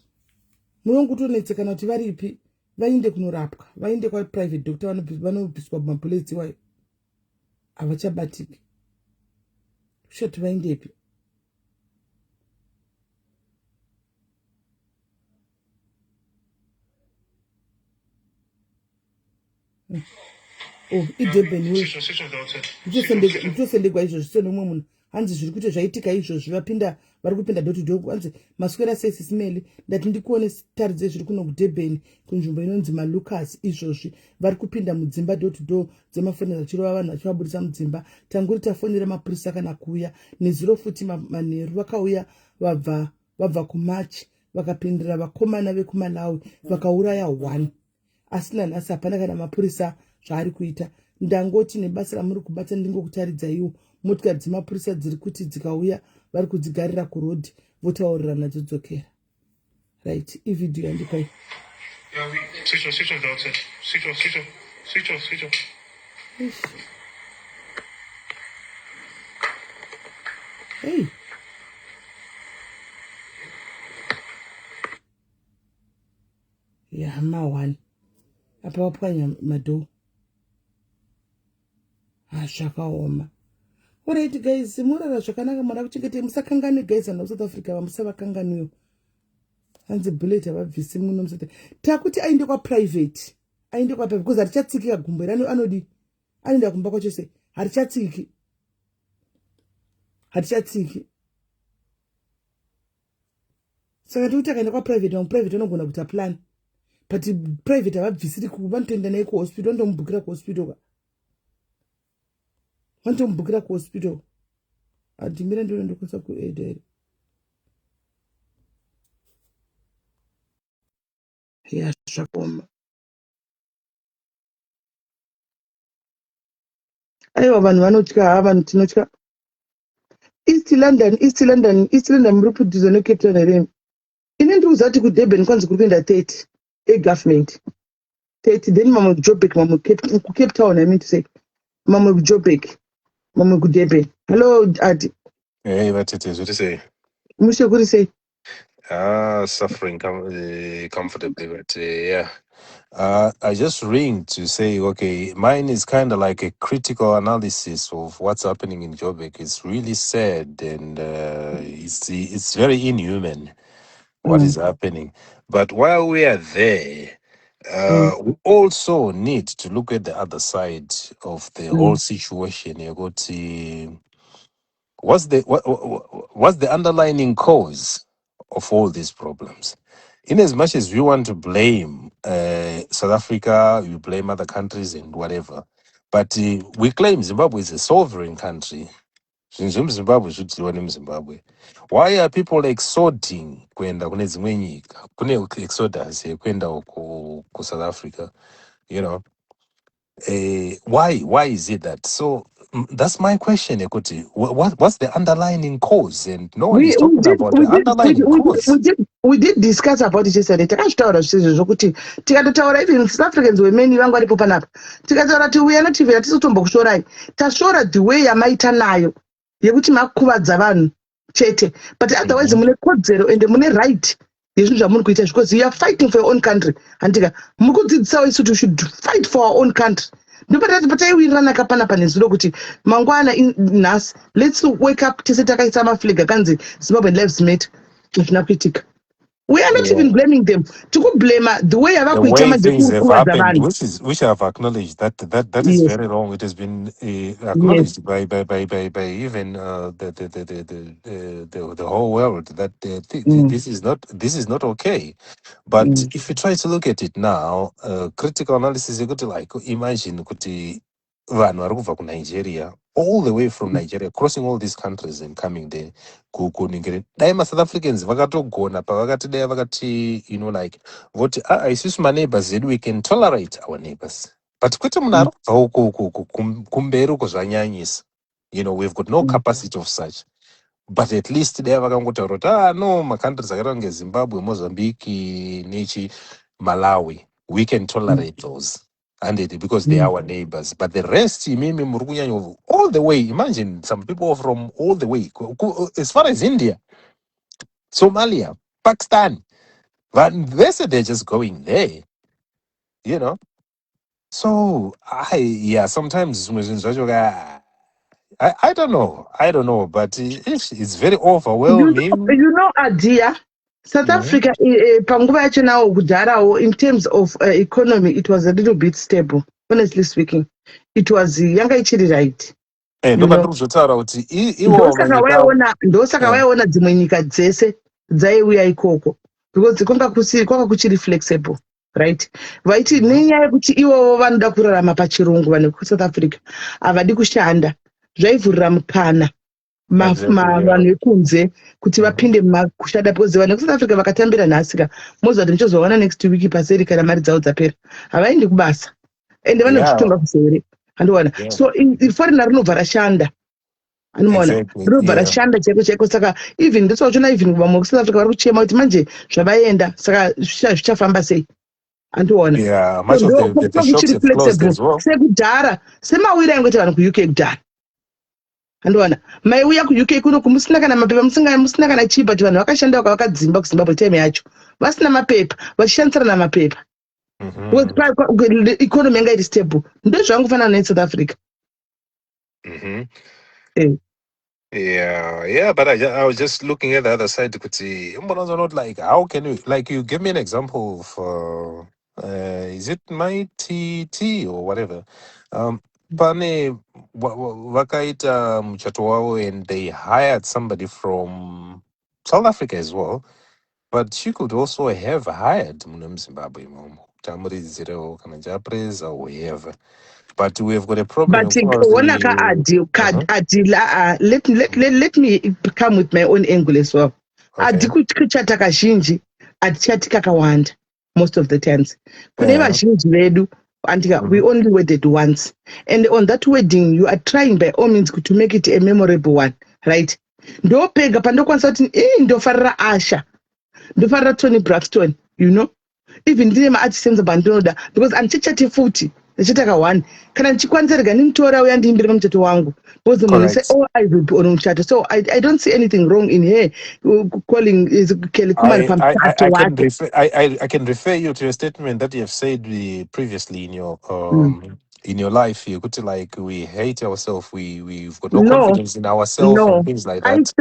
Munongotonetseka kuti varipi vainde kunorapwa vainde kwa private doctor vanobviswa mapulezi wayo. havachabatiki kushati vaendepi. Oh, idebheni nditosendegwa izvozvi senomwe munhu hanzi zviri kuite zvaitika izvozvi vapinda vari kupinda dhoto hanzi maswera sesisimeli ndati ndikuone taridze zviri kuno kudebheni kunzvimbo inonzi malucas izvozvi vari kupinda mudzimba dhoto dzemafoni zachirova vanhu vachivabudisa mudzimba. Tanguri tafonera mapurisa kana kuuya nezuro futi manheru vakauya vabva kumachi vakapindira vakomana vekumalawi vakauraya 1 asina nhasi hapana kana mapurisa zvaari kuita. Ndangoti nebasa ramuri kubata ndingokutaridzaiwo motikari dzemapurisa dziri kuti dzikauya vari kudzigarira kurodhi votaurira nadzo dzokera. Right, ividhiyo yandipai. Hey. Yeah, ma1 apa wapwanya madho zvakaoma. Alright guys, murara zvakanaka mara kuchengete musakangane guys vanhu South Africa vamusavakanganiwo. Hanzi bullet havabvisi muno musati. Takuti aende kwa private. Aende kwa private because harichatsikika gumbo rano anodi. Anoenda kumba kwacho sei. Harichatsiki. Saka ndikuti akaenda kwa private private anogona kuita plan. But private havabvisiri vanotoenda naye kuhospital vandomubhukira kuhospital. Vandomubhukira kuhospital. Adimira ndiyo ndokwanisa kuaida here. Yeah, zvakaoma. Aiwa vanhu vanotya, vanhu tinotya. East London muri kudhuze neCape Town here. Ine ndiri kuzati kuDurban kwanzi kuri kuenda 30 egovernment. 30 then mamwe kuJoburg mamwe kuCape Town I mean to say. Mamwe kuJoburg mamwe kuDurban. Hello Adi. Hey, what it is? What do you say? Mushe kuri sei? Suffering comfortably, but yeah. I just ring to say, okay, mine is kind of like a critical analysis of what's happening in Joburg. It's really sad and it's very inhuman what is happening. But while we are there, we also need to look at the other side of the whole situation. You go to what's the underlying cause of all these problems? In as much as we want to blame South Africa, we blame other countries and whatever, but we claim Zimbabwe is a sovereign country. Zimbabwe. Why are people exoding kwenda kune dzimwe nyika? Kune exodus kwenda ku South Africa, you know? Why is it that? So that's my question, Ekoti. What's the underlying cause? And no one is talking about the underlying cause. We did discuss about it yesterday. Takazvitaura zvese zvokuti tikatotaura even South Africans wemeni vangu varipo panapa. Tikataura kuti we are not even atisitombokushorai. Tashora the way yamaita nayo yekuti makuvadza vanhu chete. But otherwise mune kodzero and mune right yezvinhu zvamuri kuita because you are fighting for your own country. Andika mukudzidzisawo isu we should fight for our own country. Ndopataiwirirana kapanapa nezuro kuti mangwana nhasi let's wake up tese takaisa maflag akanzi Zimbabwe lives matter zvina kuitika. We are not even blaming them. To blame the way the way things have happened, which I have acknowledged that is very wrong. It has been acknowledged by even the whole world that this is not okay. But if you try to look at it now, critical analysis, you got to like imagine kuti vanhu vari kubva ku Nigeria, all the way from Nigeria, crossing all these countries and coming there. Dai South Africans vakatogona pavakati dai vakati, you know, like voti isusu maneighbors zedu we can tolerate our neighbors, but kwete munhu ari kubva kumberi uko zvanyanyisa, you know, we've got no capacity of such. But at least dai vakangotaura kuti no macountries akaita kunge Zimbabwe, Mozambique nechi Malawi, we can tolerate those because they are our neighbors. But the rest, all the way, imagine some people from all the way, as far as India, Somalia, Pakistan, they said they're just going there, you know. So, sometimes I don't know. I don't know, but it's very overwhelming. Adia, South Mhm. Africa, panguva yacho nawo kudharawo, in terms of economy, it was a little bit stable. Honestly speaking, it was yanga ichiri right. Ndobva ndikuzotaura kuti iwo Ndosaka manyika. waiona dzimwe nyika dzese dzaiuya ikoko, because kwanga kuchiri flexible, right? Vaiti nenyaya yekuti ivovo vanoda kurarama pachirungu, vanhu vekusouth Africa havadi kushanda, zvaivhurira mukana vanhu vekunze kuti vapinde kushanda, because vanhu vekusouth Africa vakatambira nhasika moziva kuti muchazowana next week paseri kana mari dzavo dzapera, havaendi kubasa ende vanochitonga kuzere handiwana. So foreigner rinobva rashanda, anomaona rinobva rashanda chaiko. Saka even ndosauchiona even vamwe vekusouth Africa vari kuchema kuti manje zvavaenda saka zvichafamba sei, andiona. Much of the shops have closed as well. Sekudhara semawira aingoita vanhu kuuk kudhara, andiona maiuya kuuk kuno kumusina kana mapepa, musina kana chii, but vanhu vakashanda vakadzimba kuzimbabwe time yacho vasina mapepa, vachishandisana namapepa, economy yanga iri stable. Ndozvangofanana neSouth Africa. Yeah, but I was just looking at the other side. Not like, how can you, like, you give me an example of is it my TT or whatever? Pane wakaita muchato wavo, and they hired somebody from South Africa as well, but she could also have hired Zimbabwe Tamurizirewo kana Japres or whoever. But we have got a problem. But let me come with my own angle as well. Adikuchata kazhinji atichati kakawanda most of the times. Kune vazhinji vedu and we only wedded once, and on that wedding you are trying by all means to make it a memorable one, right? Ndopega pandokwanisa kuti ndofarira Asha, ndofarira Tony Braxton, you know, even ndine maartist enza bandinoda, because andichachati futi ndichitaka one kana ndichikwanisa rega ndimtora uya ndiimbire pamuchato wangu, because munhu say I will be on muchato. So I don't see anything wrong in here calling Kelly Kumari pamuchato wake. I can refer you to a statement that you have said previously in your life. You could, like, we hate ourselves, we've got no confidence in ourselves and things like that.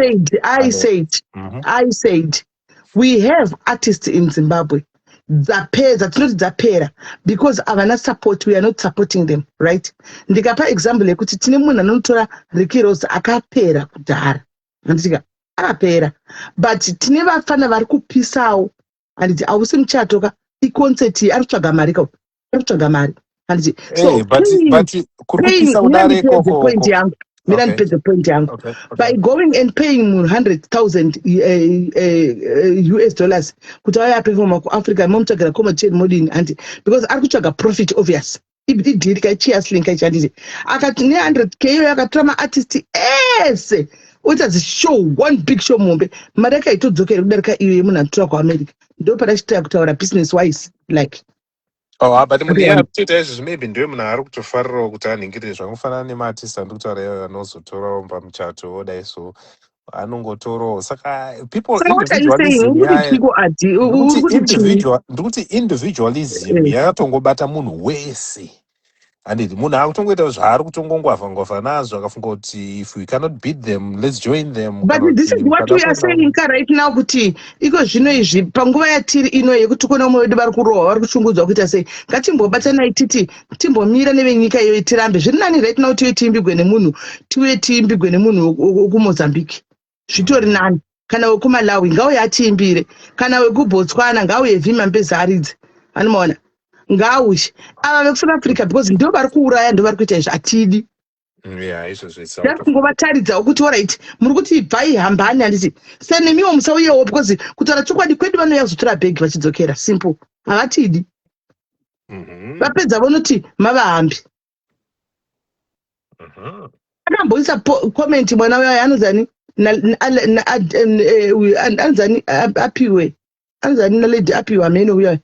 I said we have artists in Zimbabwe dzapera because avana support, we are not supporting them, right? Ndikapa example yekuti tine munhu anotora Ricky Ross akapera kudhara, andika akapera, but tine vafana vari kupisawo, anditi ausi muchato ka iconcert ari kutsvaga mari anditi. So but kurikupisa udare koko. Point yangu. By going and paying $100,000 US dollars kuti vaya performa kuAfrica momutsvagara commercial modeling anti, because ari kutsvaga profit obvious. Idiri kaichias link kaichanditi akati ne100K iyo yakatora maartist ese oita show, one big show mombe, mari yakaitodzokera kudarika iyo yemunhu anotora kuAmerica. Ndo parachitaya kutaura business wise, like but mutoita izvozvo maybe ndiwe munhu ari kutofarirawo kuti anhingirire zvakufanana nemaartist andikutaura iyoyo anozotorawo pamuchato odai, so anongotorawo. Saka ndikuti individualism yakatongobata munhu wese, handiti munhu akutongoita zvaari kutongongwavha nazvo akafunga kuti if we cannot beat them, let's join them. But this is what we are saying right now, kuti iko zvino izvi panguva yatiri ino yekuti kuna umwe wedu vari kurohwa, vari kushungudzwa kuita sei, ngatimbobatanai titi timbomira nevenyika iyoyo tirambe. Zviri nani right now tiwe tiimbigwe nemunhu, tiwe tiimbigwe nemunhu wekuMozambique, zvitori nani. Kana wekuMalawi ngauye atiimbire, kana wekuBotswana ngauye vhima mbeza aridze, anomaona ngauye. Ava vekusouth Africa because ndo vari kuuraya, ndo vari kuita izvi atidi. Ndakungobataridzawo kuti alright, muri kuti bvai hambani, handiti senemiwo musauyewo, because kutaura chokwadi kwedu vanouya kuzotora bhegi vachidzokera, simple, havatidi. Vapedza vonoti mavahambi. Akamboisa comment mwana wayo anozani anzani apiwe, anzani naledi apiwe amene uya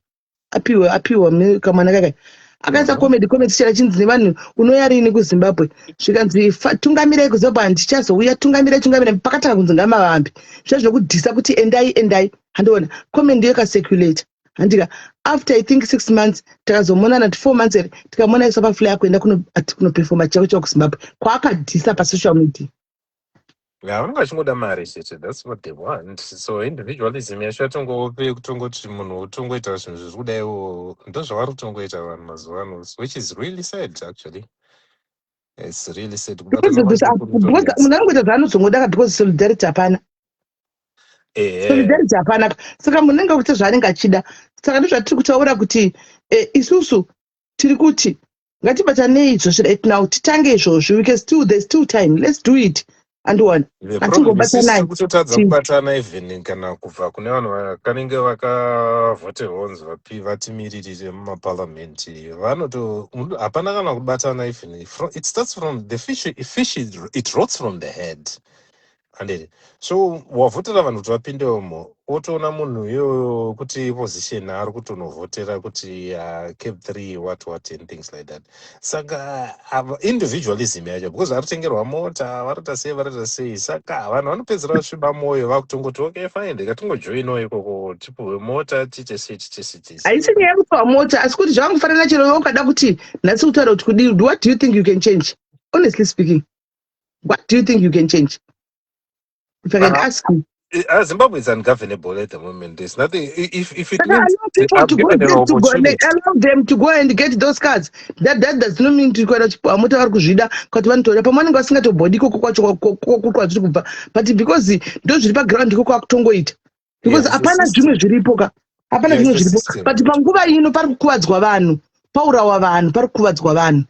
apiwe kamwana kaka akaisa comedy chera chinzi nevanhu unoya rini kuZimbabwe, zvikanzi tungamirai kuZimbabwe, handichazouya tungamirai pakataka kunzi ngamavambi, zvazvo kudhisa kuti endai, handiona comedy yakacirculate, handika after I think 6 months takazomonana 4 months here tikamona isa pafly kuenda kunoperforma chako chako kuZimbabwe kwaakadhisa pasocial media. Yeah, vanenge vachingoda mari chete, that's what they want. So individualism yacho yatongope kutongoti munhu utongoita zvinhu zviri kudaiwo ndozvavari kutongoita vanhu mazuva ano, which is really sad actually. It's really sad kubatana Because munhu anongoita zvaanozongoda because solidarity hapana. Solidarity hapana. Saka munhu anenge kuita zvaanenge achida. Saka ndozvatiri kutaura kuti isusu tiri kuti ngatibatanei izvozvo right now titange izvozvo because there's still time, let's do it. And one atingobatana kutotadza kubatana even kana kubva kune vanhu vakanenge vakavhoterwa kunzi vatimiririre mumaparliamendi vanoto hapana kana kubatana even it starts from the fish it rots from the head. Andiri. So wavhotera vanhu kuti vapinde umo otoona munhu iyoyo kuti position ari kutonovhotera kuti cap 3 what and things like that. Saka individualism yacho because varitengerwa mota varita sei saka vanhu vanopedzera vasviba moyo vakutongoti okay fine ndikatongojoinawo ikoko tipuhwe mota tiite sei. Haisi nyaya yekupiwa mota asi kuti zvavangofanira chero ukada kuti nhasi kutaura kuti kudii, what do you think you can change? Honestly speaking, what do you think you can change? If I can ask you. Zimbabwe is ungovernable at the moment. There's nothing. If it Saka means allow people I'm given an opportunity. allow them to go and get those cards. That does not mean to kwenda chipo amota vari kuzvida kuti vanotora pamanenge vasingatobhodi ikoko kwacho kwazviri kubva but because ndo zviri paground ikoko akutongoita because hapana zvimwe zviripo ka hapana zvimwe zviripo but panguva ino pari kukuvadzwa vanhu paurawa vanhu pari kukuvadzwa vanhu.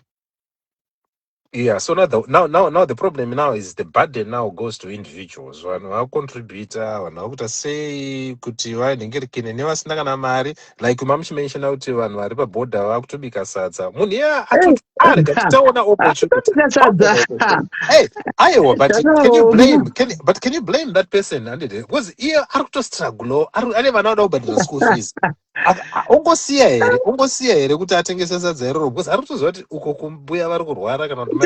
Yeah, so now the problem now is the burden now goes to individuals. Vanhu vakontributa, vanhu vakuita sei kuti vainhengerekene nevasina kana mari, like mamuchimenshona kuti vanhu vari pabhodha vakutobika sadza. Munhu iye arega titaona opportunity. Hey, aiwa, but can you blame that person? Because iye ari kutostruggle, ane vana vada kubhadhira school fees. Ungosiya here kuti atengese sadza iroro because ari kutoziva kuti uko kumbuya vari kurwara kana kuti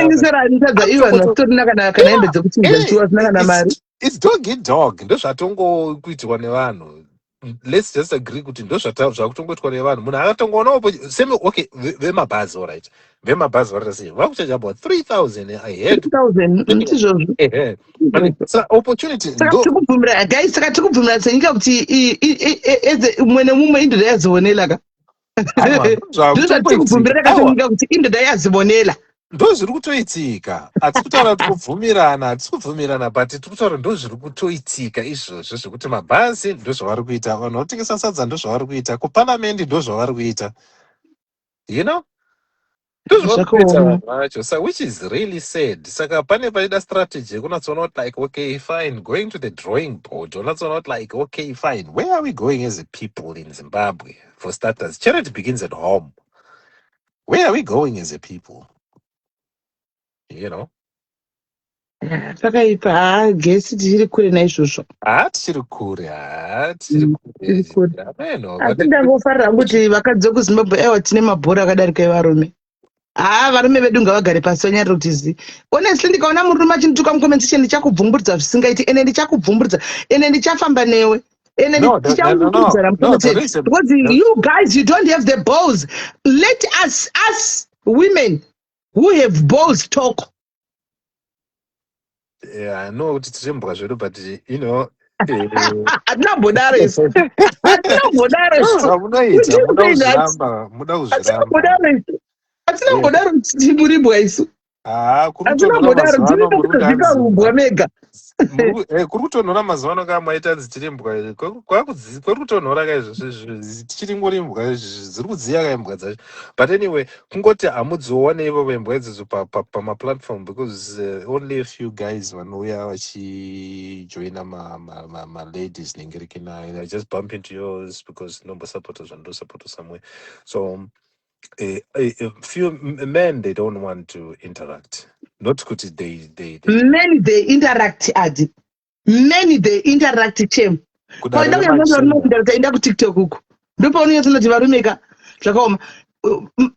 it's dog eat dog. Ndozvatongokuitirwa nevanhu. Let's just agree kuti ndozvakutongoitwa nevanhu. Munhu akatongoona same okay vemabhazi all right. Vemabhazi vari sei vakuchaja about 3,000 I heard. 3,000 so opportunity tikubvumira guys saka tikubvumira senyika kuti umwe nemumwe indoda yazionela ka ndozvatikubvumirira kasenyika kuti indoda yazionela ndozviri kutoitika. Hatisi kutaura tikubvumirana but tiri kutaura ndozviri kutoitika izvozvo zvekuti mabhazi ndozvavari kuita, vanhu vanotengesa sadza ndozvavari kuita, kuparliament ndozvavari kuita, you know. So which is really sad. Saka pane paida strategy kunatsoona kuti like okay fine going to the drawing board unatsoona kuti like okay fine where are we going as a people in Zimbabwe? For starters, charity begins at home. Where are we going as a people? You know. Saka gesi tichiri kure naizvozvo. Tichiri kure. Asi ndangofarira kuti vakadzi vekuZimbabwe aiwa tine mabhora akadarika evarume. Varume vedu ngavagare pasi vanyarira kuti zi. Honestly ndikaona murume achinituka mucompensation ndichakubvumburudza zvisingaiti ene ndichakubvumburudza ene ndichafamba newe. Because you guys you don't have the balls. Let us women who have balls talk. Yeah, I know kuti tirembwa zvedu but you know hatina bodares. Hatina bodaro timuribwa isu. Hatina bodaro timuribwa mega. Kuri kutonhora mazuva ano kama maita dzichirimbwa kuri kutonhora kaizvozvo tichiringorimbwa dziri kudziya kaimbwa dzacho but anyway kungoti hamudzione ivo vembwa idzodzo pamaplatform because only a few guys vanouya vachijoina maladies nengerekena. I just bump into yours because nombosapota zvandosapota somewhere. So a few men they don't want to interact. Not kuti they many they interact adi. Many they interact chem. Kwa ndaku enda ku TikTok huko. Ndipo uniyotona kuti varume ka zvakaoma.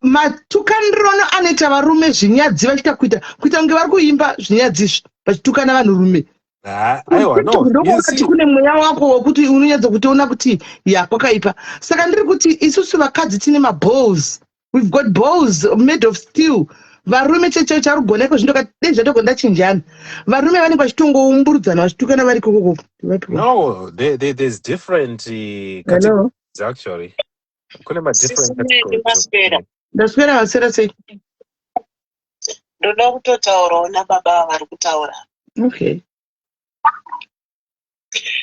Matukanrono anoita varume zvinyadzi vachita kuita kunge vari kuimba zvinyadzi vachitukana vanhu rume. aiwa no ndiko you wakati see kune mweya wako wokuti unonyadza kutoona kuti kwakaipa. Saka ndiri kuti isusu vakadzi tine maballs, we've got balls made of steel. Varume checho charugoneko zvinoka dei zvatogonda chinjana. Varume vanenge vachitongoumburudzana vachitukana vari kokoko. no there's different Hello. categories actually. Kune ma different Sisimeni categories. Maswera. Ndaswera vaswera sei? Ndoda kutotaurawo nababa vari kutaura. Okay.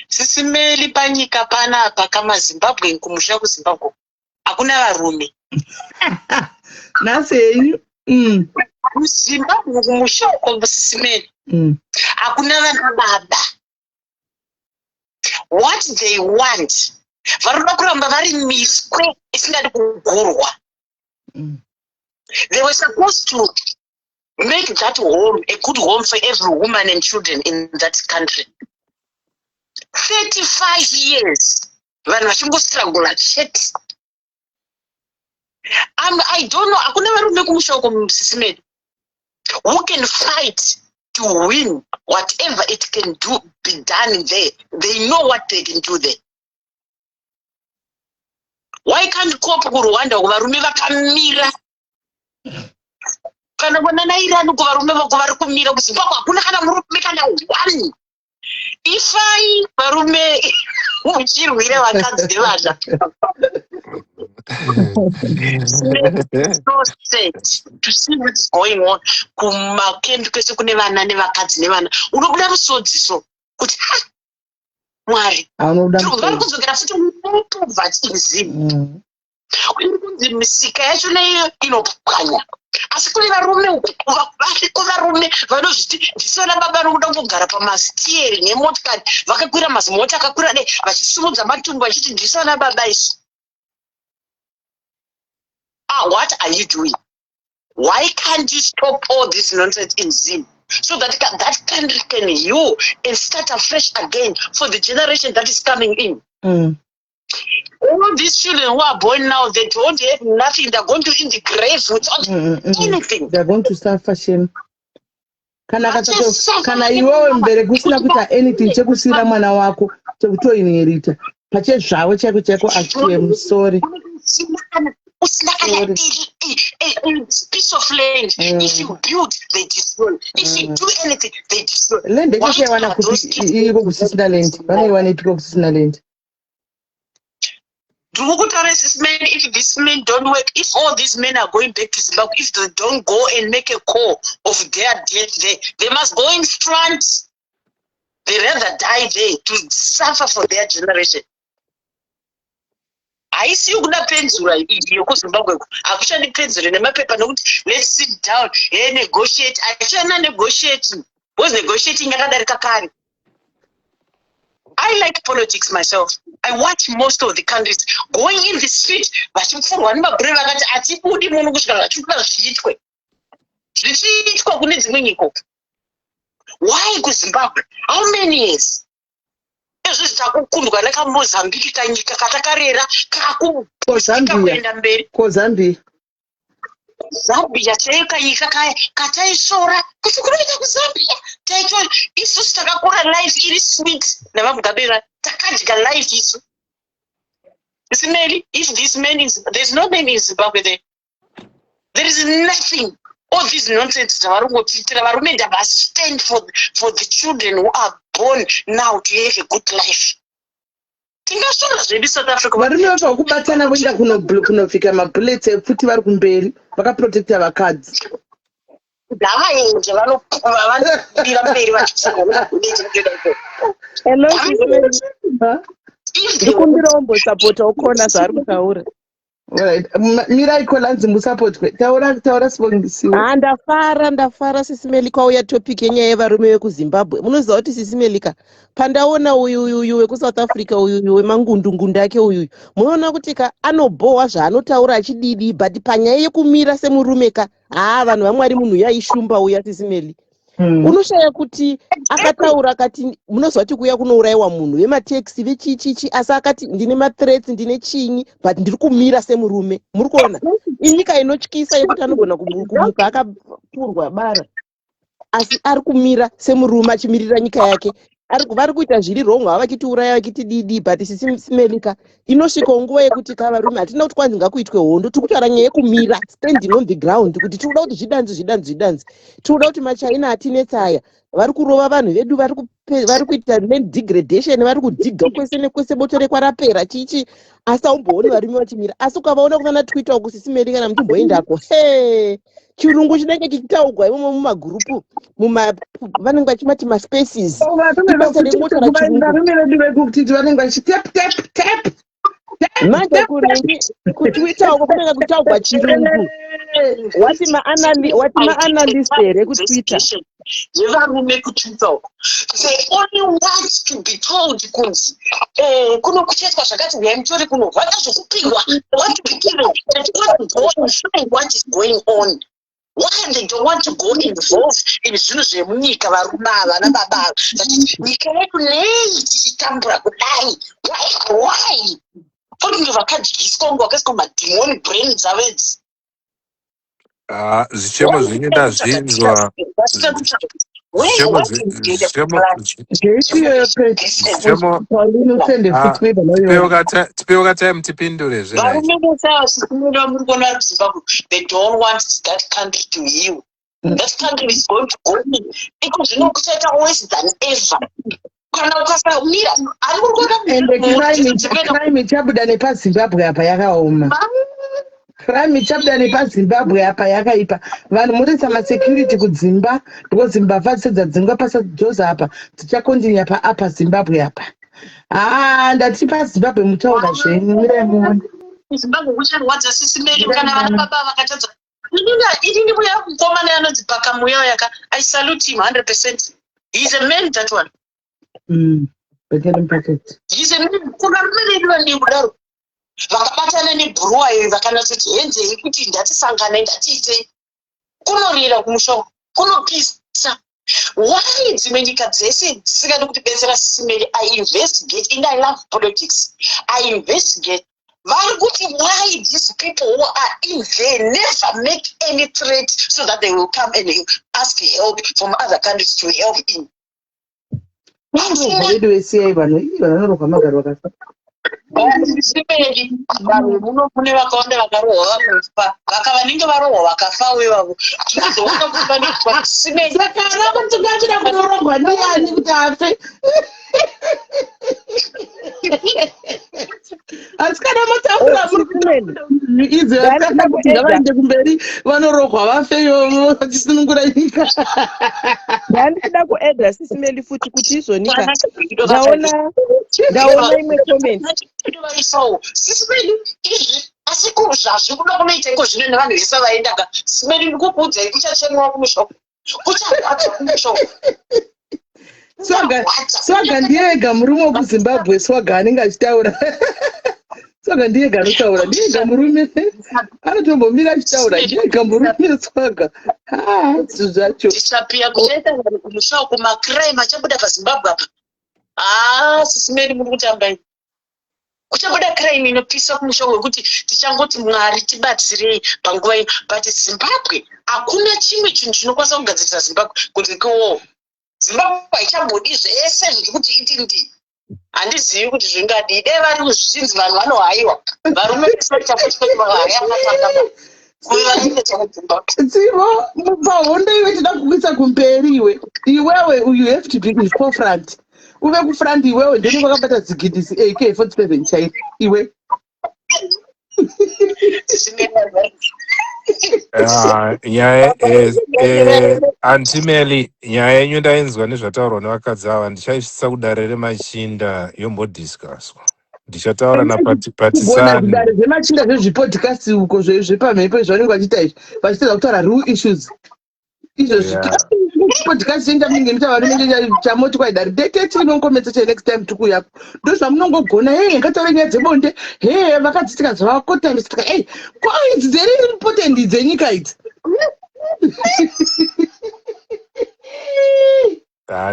Sisimeli panyika panapa kamaZimbabwe kumusha kuZimbabwe. Hakuna varume. Nhasi henyu. KuZimbabwe kumusha uko Sisimeli. Hakuna vana baba. What they want. Varume kuramba vari miswe isingadi kugurwa. They were supposed to make that home a good home for every woman and children in that country. 35 years. Vanhu vachingosirangula chete. I don't know. Hakuna varume kumusha uko Sisimeli who can fight to win whatever it can be done there. They know what they can do there. Why can't COP kuRwanda varume vakamira? Kana bona na Iran varume vako vari kumira kuZimbabwe hakuna kana murume kana one. Ifai varume muchirwire vakadzi nevana. So sad to see what is going on. Kumakendu kwese kune vana nevakadzi nevana. Unobuda rusodziso kuti Mwari. Vari kudzokera futi mupoverty inzima. Kunzi misika yacho neiyo inopwanya. Asi kune varume uku variko varume vanozviti ndisona baba nokuda kugara pamasteri nemotikari vakakwira mazimota akakwira dai vachisimudza matumbu vachiti ndisona baba isu. What are you doing? Why can't you stop all this nonsense in Zim so that that country can heal and start afresh again for the generation that is coming in? All these children who are born now, they don't have nothing. They're going to in the grave without anything. They're going to suffer shame. Kana iwewe mbereki usina kuita anything chekusira mwana wako chekutoinherita pachezvavo chako I'm sorry. A piece of land. If you build, they destroy. If you do anything, they destroy. Land kusisina land. Vanaiwanaitika kusisina land. If these men don't work, if all these men are going back to Zimbabwe, if they don't go and make a call of their death there, they must go in front. They rather die there to suffer for their generation. Haisi yokuda penzura iyo kuZimbabwe akushandi penzura nemapepa nokuti let's sit down and negotiate. Achana negotiating. Was negotiating yakadarika kare. I like politics myself. I watch most of the countries going in the street vachifurwa nemabhure vakati atibudi munhu kusvika zvachikuda zviitwe. Zvichiitwa kune dzimwe nyika. Why kuZimbabwe? How many years? Ezvo zvitakukundwa nekaMozambique kanyika katakarera kakuenda mberi. Zambia chaiyo kanyika kaya kataisora kuti kunoita kuZambia taitwa isusu takakura life iri sweet navamugabera takadya life isu. Sisimeli, if this man is, there's no man in Zimbabwe there. There is nothing. All these nonsense zvavarongotitira varume must stand for the children who are born now to have a good life. Tingasvona zvedu South Africa. Varume vakakubatana voenda kunopfika mabullets futi vari kumberi vakaprotecta vakadzi. Ndavaenje vanopira mberi vachisanga. Hello, ndikumbira umbosapota ukona zvaari kutaura. Mirai Kolanzi musapotwe. Taura sibongisiwa. Ndafara Sisimeli kwauya topic yenyaya yevarume vekuZimbabwe. Munoziva kuti Sisimelika pandaona uyu wekuSouth Africa uyu wemangundungundu ake uyu. Munoona kuti anobohwa zvaanotaura achididi but panyaya yekumira semurumeka vanhu vamwari munhu yaishumba uya Sisimeli. Unoshaya kuti akataura akati munoziva kuti kuya kunourayiwa munhu vemateksi vechichichi asi akati ndine mathreats ndine chinyi but ndiri kumira semurume. Muri kuona inyika inotyisa yekuti anogona kumuka akapurwa bara. asi ari kumira semurume achimirira nyika yake. Vari kuita zviri wrong, havachitiuraya vachiti didi, but Melika inosvikawo nguva yekuti kavarume hatina kuti kwanzi ngakuitwe hondo, tiri kutaura nyaya yekumira, standing on the ground, kuti tinoda kuti zvidanzi. Tinoda kuti maChina hatinetsi aya vari kurova vanhu vedu, vari kuita land degradation, vari kudhiga kwese nekwese, boto rekwa rapera chichi, asi haumbooni varume vachimira. Asi ukavaona kunana Twitter uku Melika kana muchimboendako, chirungu chinenge chichitaurwa imomo mumagurupu, vanenge vachimati maspaces. varume vedu vekutiti vanenge vachitap manje kutwitter uko kunenge kutaurwa chirungu. Wati ma-analyst here kutwitter yevarume kutwitter uko, they only want to be told kunzi kuno kuchaitwa zvakati uyai mutori kuno, vada zvokupigwa, want to be given, they want to go and find what is going on. Why they don't want to go involved in zvinhu zvemunyika varume ava nababa vachiti nyika yedu nei tichitambura kudai, why futi ndo vakadyiswa kunge vakaiswa madhimoni brain dzavo idzi. Zvichemo zvinenge ndazvinzwa tipeuka time tipindure varume vose vasikumira muri kuona vari kuzimbabwe, they don't want that country to heal. That country is going to go in iko zvino kuchaita worse than ever. Kana ukasamira ari kurikuona crime chabuda nepazimbabwe apa yakaoma. Crime chabuda nepazimbabwe apa yakaipa. Vanhu murisa masecurity kudzimba, ndiko Zimbabwe sedza dzingwa pasadzoza apa tichakontinya apa Zimbabwe apa. Ndati paZimbabwe mutaura zvenyu miremoni. Zimbabwe kucharwadza Sisimeli kana vana baba vakatadza. Ini muya mukomana anonzi Pakamuya yaka, I salute him 100%. He's a man, that one. He's a man. Kuna rumene ndiwo kudaro. Vakabatana nebhuruwa iyo vakanatsoti henzei kuti ndatisangane ndatiite. Kunorira kumusho, kunopisa. Why dzimwe nyika dzese dzisingadi kutibetsera Sisimeli? I investigate and I love politics. I investigate. Why these people who are in there never make any threat so that they will come and ask help from other countries to help in? Sisimeli muno kune vakaonda vakarohwa vakafa, vakavanenge varohwa vakafa ivavo. Tinozoona kufanirwa Sisimeli sakana kuti ngachida kunorohwa ndiani kuti afe. Asi kana mataura muri izi vasana kuti ngavaende kumberi vanorohwa vafeyo vachisunungura nyika. Ndandida kuedha Sisimeli futi kuti izonika. Ndaona imwe comment. Sisimeli izvi asi kuzvazvi kuda kunoita iko zvino nevanhu vese vaendaga. Sisimeli ndikukuudzai kuchachemwa kumushoko, kucharwadza kumushoko. Swaga ndiye ega murume wekuZimbabwe, Swaga anenge achitaura. Swaga ndiye ega anotaura, ndiye ega murume anotombomira achitaura, ndiye ega murume Swaga. Zvacho tichapiya kuchaita vanhu kumusha uko, macrime achabuda paZimbabwe apa. Sisimeli muri kutamba kuchabuda crime inopisa kumusha wekuti tichangoti Mwari tibatsirei panguva ino, but Zimbabwe hakuna chimwe chinhu chinokwanisa kugadzirisa Zimbabwe kunze kwewo. Zimbabwe haichambodi zvese zvekuti itindi. Handizivi kuti zvingadi. Dai vari kuzvichinzi vanhu vanohaiwa. Varume vese vachapochwa mahaya matanga. Kuvanenge chakuZimbabwe. Tsivo pahondo iwe tida kukuisa kumberi iwe. Iwewe you have to be in forefront. Uve kufront iwewe ndeni wakabata zigidisi AK47 chai iwe. Nyaya Antimeli, nyaya yenyu ndainzwa nezvataurwa nevakadzi ava, ndichaisvitsa kudare remachinda yombodiscusswa. Ndichataura napatisani. Kudare remachinda zvezvipodcast uko zvepamhepo zvavanenge vachiita izvi, vachitedza kutaura real issues. Izvozvi podcast chenja munenge mutavarume chamoti kwaidari date inokometsa che next time tukuya. Ndo zvamunongogona ngataure nyaya dzebonde. Vakadzitika zvavakota ndisika ko idzi dziri important dzenyika idzi.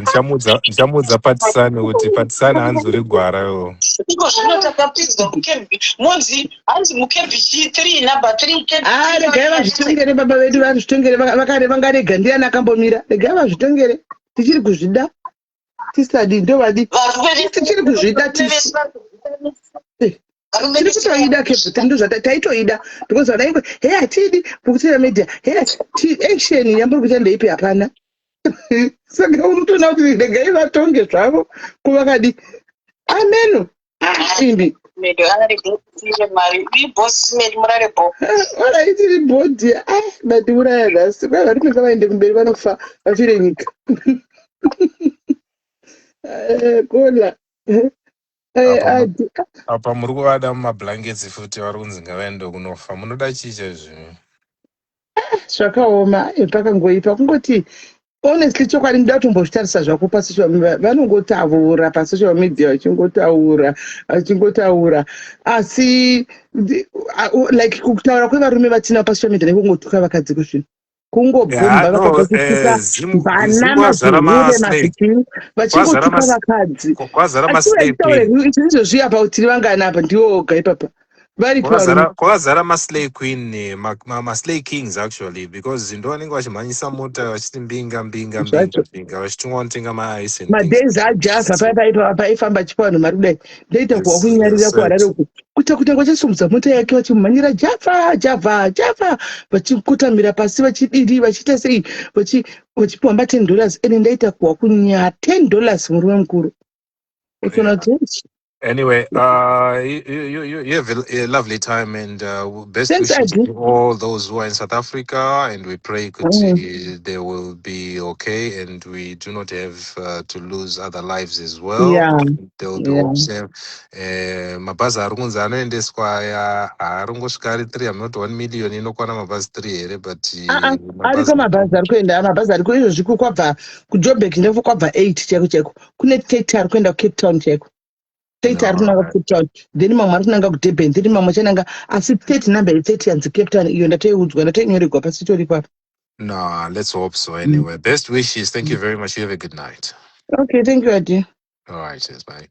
Ndichamudza Patisani kuti Patisani hanzori gwara yo. Iko zvino takapidzwa mukebhi munzi hanzi mukebhichi 3 number 3 kebhi regai vazvitongere baba vedu vazvitongere vangarega ndiani akambomira regai vazvitongere tichiri kuzvida tisadi ndovadi tichiri kuzvida tiri kutoida kebhi ndozvataitoida because vanaiko hei hatidi kukutira media hei action yamburi kuita ndeipi hapana saka unotoona kuti regai vatonge zvavo kuvakadi ameno imbi tiri bhodhi bati uraya nhasi kwai vari kunge vaende kumberi vanofa vafire nyika kola Apa muri kuvada mumablankets futi vari kunzi ngavaende kunofa. Munoda chicha zvino. zvakaoma pakangoipa kungoti honestly chokwadi ndida kutombozvitarisa zvako pasocial media vanongotaura pasocial media vachingotaura asi like kutaura kwevarume vatina pasocial media nekungotuka vakadzi kuzvino kungobhomba vakagotituka vana mazurure mazvikiri vachingotuka vakadzi izvozvi apa tiri vangani apa ndiwo oga ipapa kwakazara maslay queen maslay kings actually because ndo vanenge vachimhanyisa mota vachiti mbinga vachitumwa kutenga maise madays ajavha paifamba chipa vanhu mari kudai ndoita kuwa kunyarira kuharare uku kuita kuti vachasumudza mota yake vachimhanyira javha vachikotamira pasi vachidiri vachiita sei vachipiwa $10 ende ndaita kuwa kunya $10 murume mukuru ukiona kuti Anyway, you have a lovely time and best wishes to all those who are in South Africa, and we pray they will be okay and we do not have to lose other lives as well. Yeah. They will be all safe. Mabhazi arikunzi anoendeswa arongosvika ari 3, I'm not 1 million inokwana mabhazi 3 here, but ariko mabhazi ari kuenda mabhazi ariko izvozvi kwabva kuJoburg ndefo kwabva 8 cheko kune 30 ari kuenda kuCape Town cheko 30 ari kunanga kuCape Town then mamwe ari kunanga kuDurban then mamwe achananga asi 30 number 30 yanzi Cape Town iyo ndatoiudzwa ndatoinyorerwa pasi tori papo. No, let's hope so. Anyway, best wishes. Thank you very much. You have a good night. Okay, thank you Adi. All right, cheers, bye.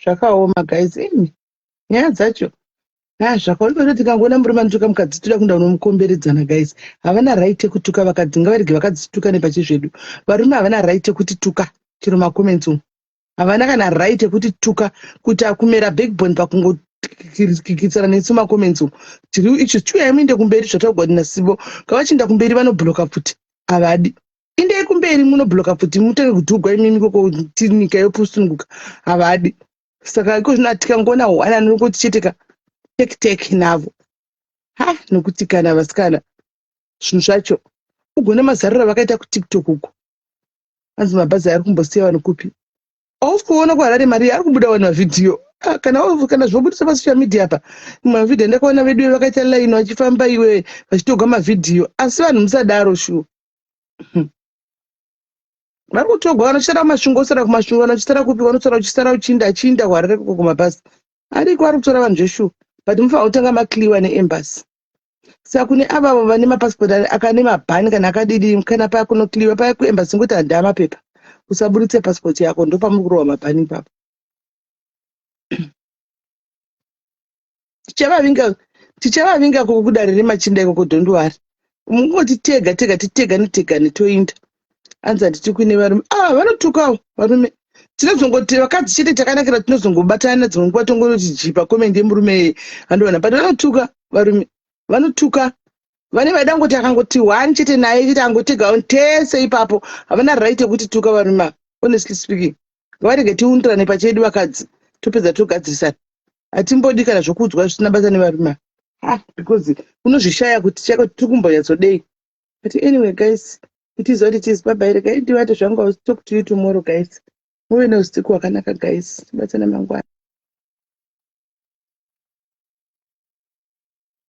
Zvakaoma guys nyaya dzacho zvakaona tikangoona murume anotuka mukadzi toda kunda unomukomberedzana guys havana right yekutuka vakadzi ngavarege vakadzituka nepachizvedu varume havana right yekuti tuka chero makoments umu havana kana right yekuti tuka kuti akumera backbone pakungokikitsana nesu makoments umu tiri icho chiuya muinde kumberi zvatagwadina sivo kavachinda kumberi vanobloka futi havadi indei kumberi munobloka futi mutenge kudhugwa imimi kokoti nyika yopusunguka havadi saka iko zvino tikangoona hwana nokuti cheteka tek navo nokuti kana vasikana zvinhu zvacho ugone mazariro vakaita kuTikTok uko anzi mabhazi ari kumbosiya vanhu kupi ausi kuona kuharare mari ari kubuda vanhu mavhidhiyo kana zvobudisa pasocial media apa mavhidhiyo ndakaona vedu vakaita laini vachifamba iwe vachitogwa mavhidhiyo asi vanhu musadaro shuwa vari kutogwa vanochitara kumashungu osara kumashungu vanochitara kupi vanotsara uchisara uchinda kuharare koko kumabhazi ariko ari kutora vanhu zveshuwa but mufanira kutanga makliwa neembassy saka kune avavo vane mapasipoti akane mabhani kana akadidi kana paya kunokliwa paya kuembassy ngoti handaa mapepa usaburitse pasipoti yako ndopamuri kurova mabhani ipapo tichavavinga koko kudare remachinda ikoko dhondowari mungoti tega netoinda anzi handiti kuine varume vanotukawo varume tinozongoti vakadzi chete chakanakira tinozongobatana dzimwe nguva tongoti jipa komende yemurume handoona but vanotuka varume vanotuka vane vadangoti akangoti one chete naye chete angotegawo tese ipapo havana right yekuti tuka varume honestly speaking ngavarege tiundirane pachedu vakadzi topedza togadzirisana hatimbodi kana zvokuudzwa zvisina basa nevarume because unozvishaya kuti chako tikumbonyatsodei but anyway guys it is what it is. Bye bye. Regai ndivate zvangu. I'll talk to you tomorrow guys. Muve neusiku hwakanaka guys. Tibatsane mangwana.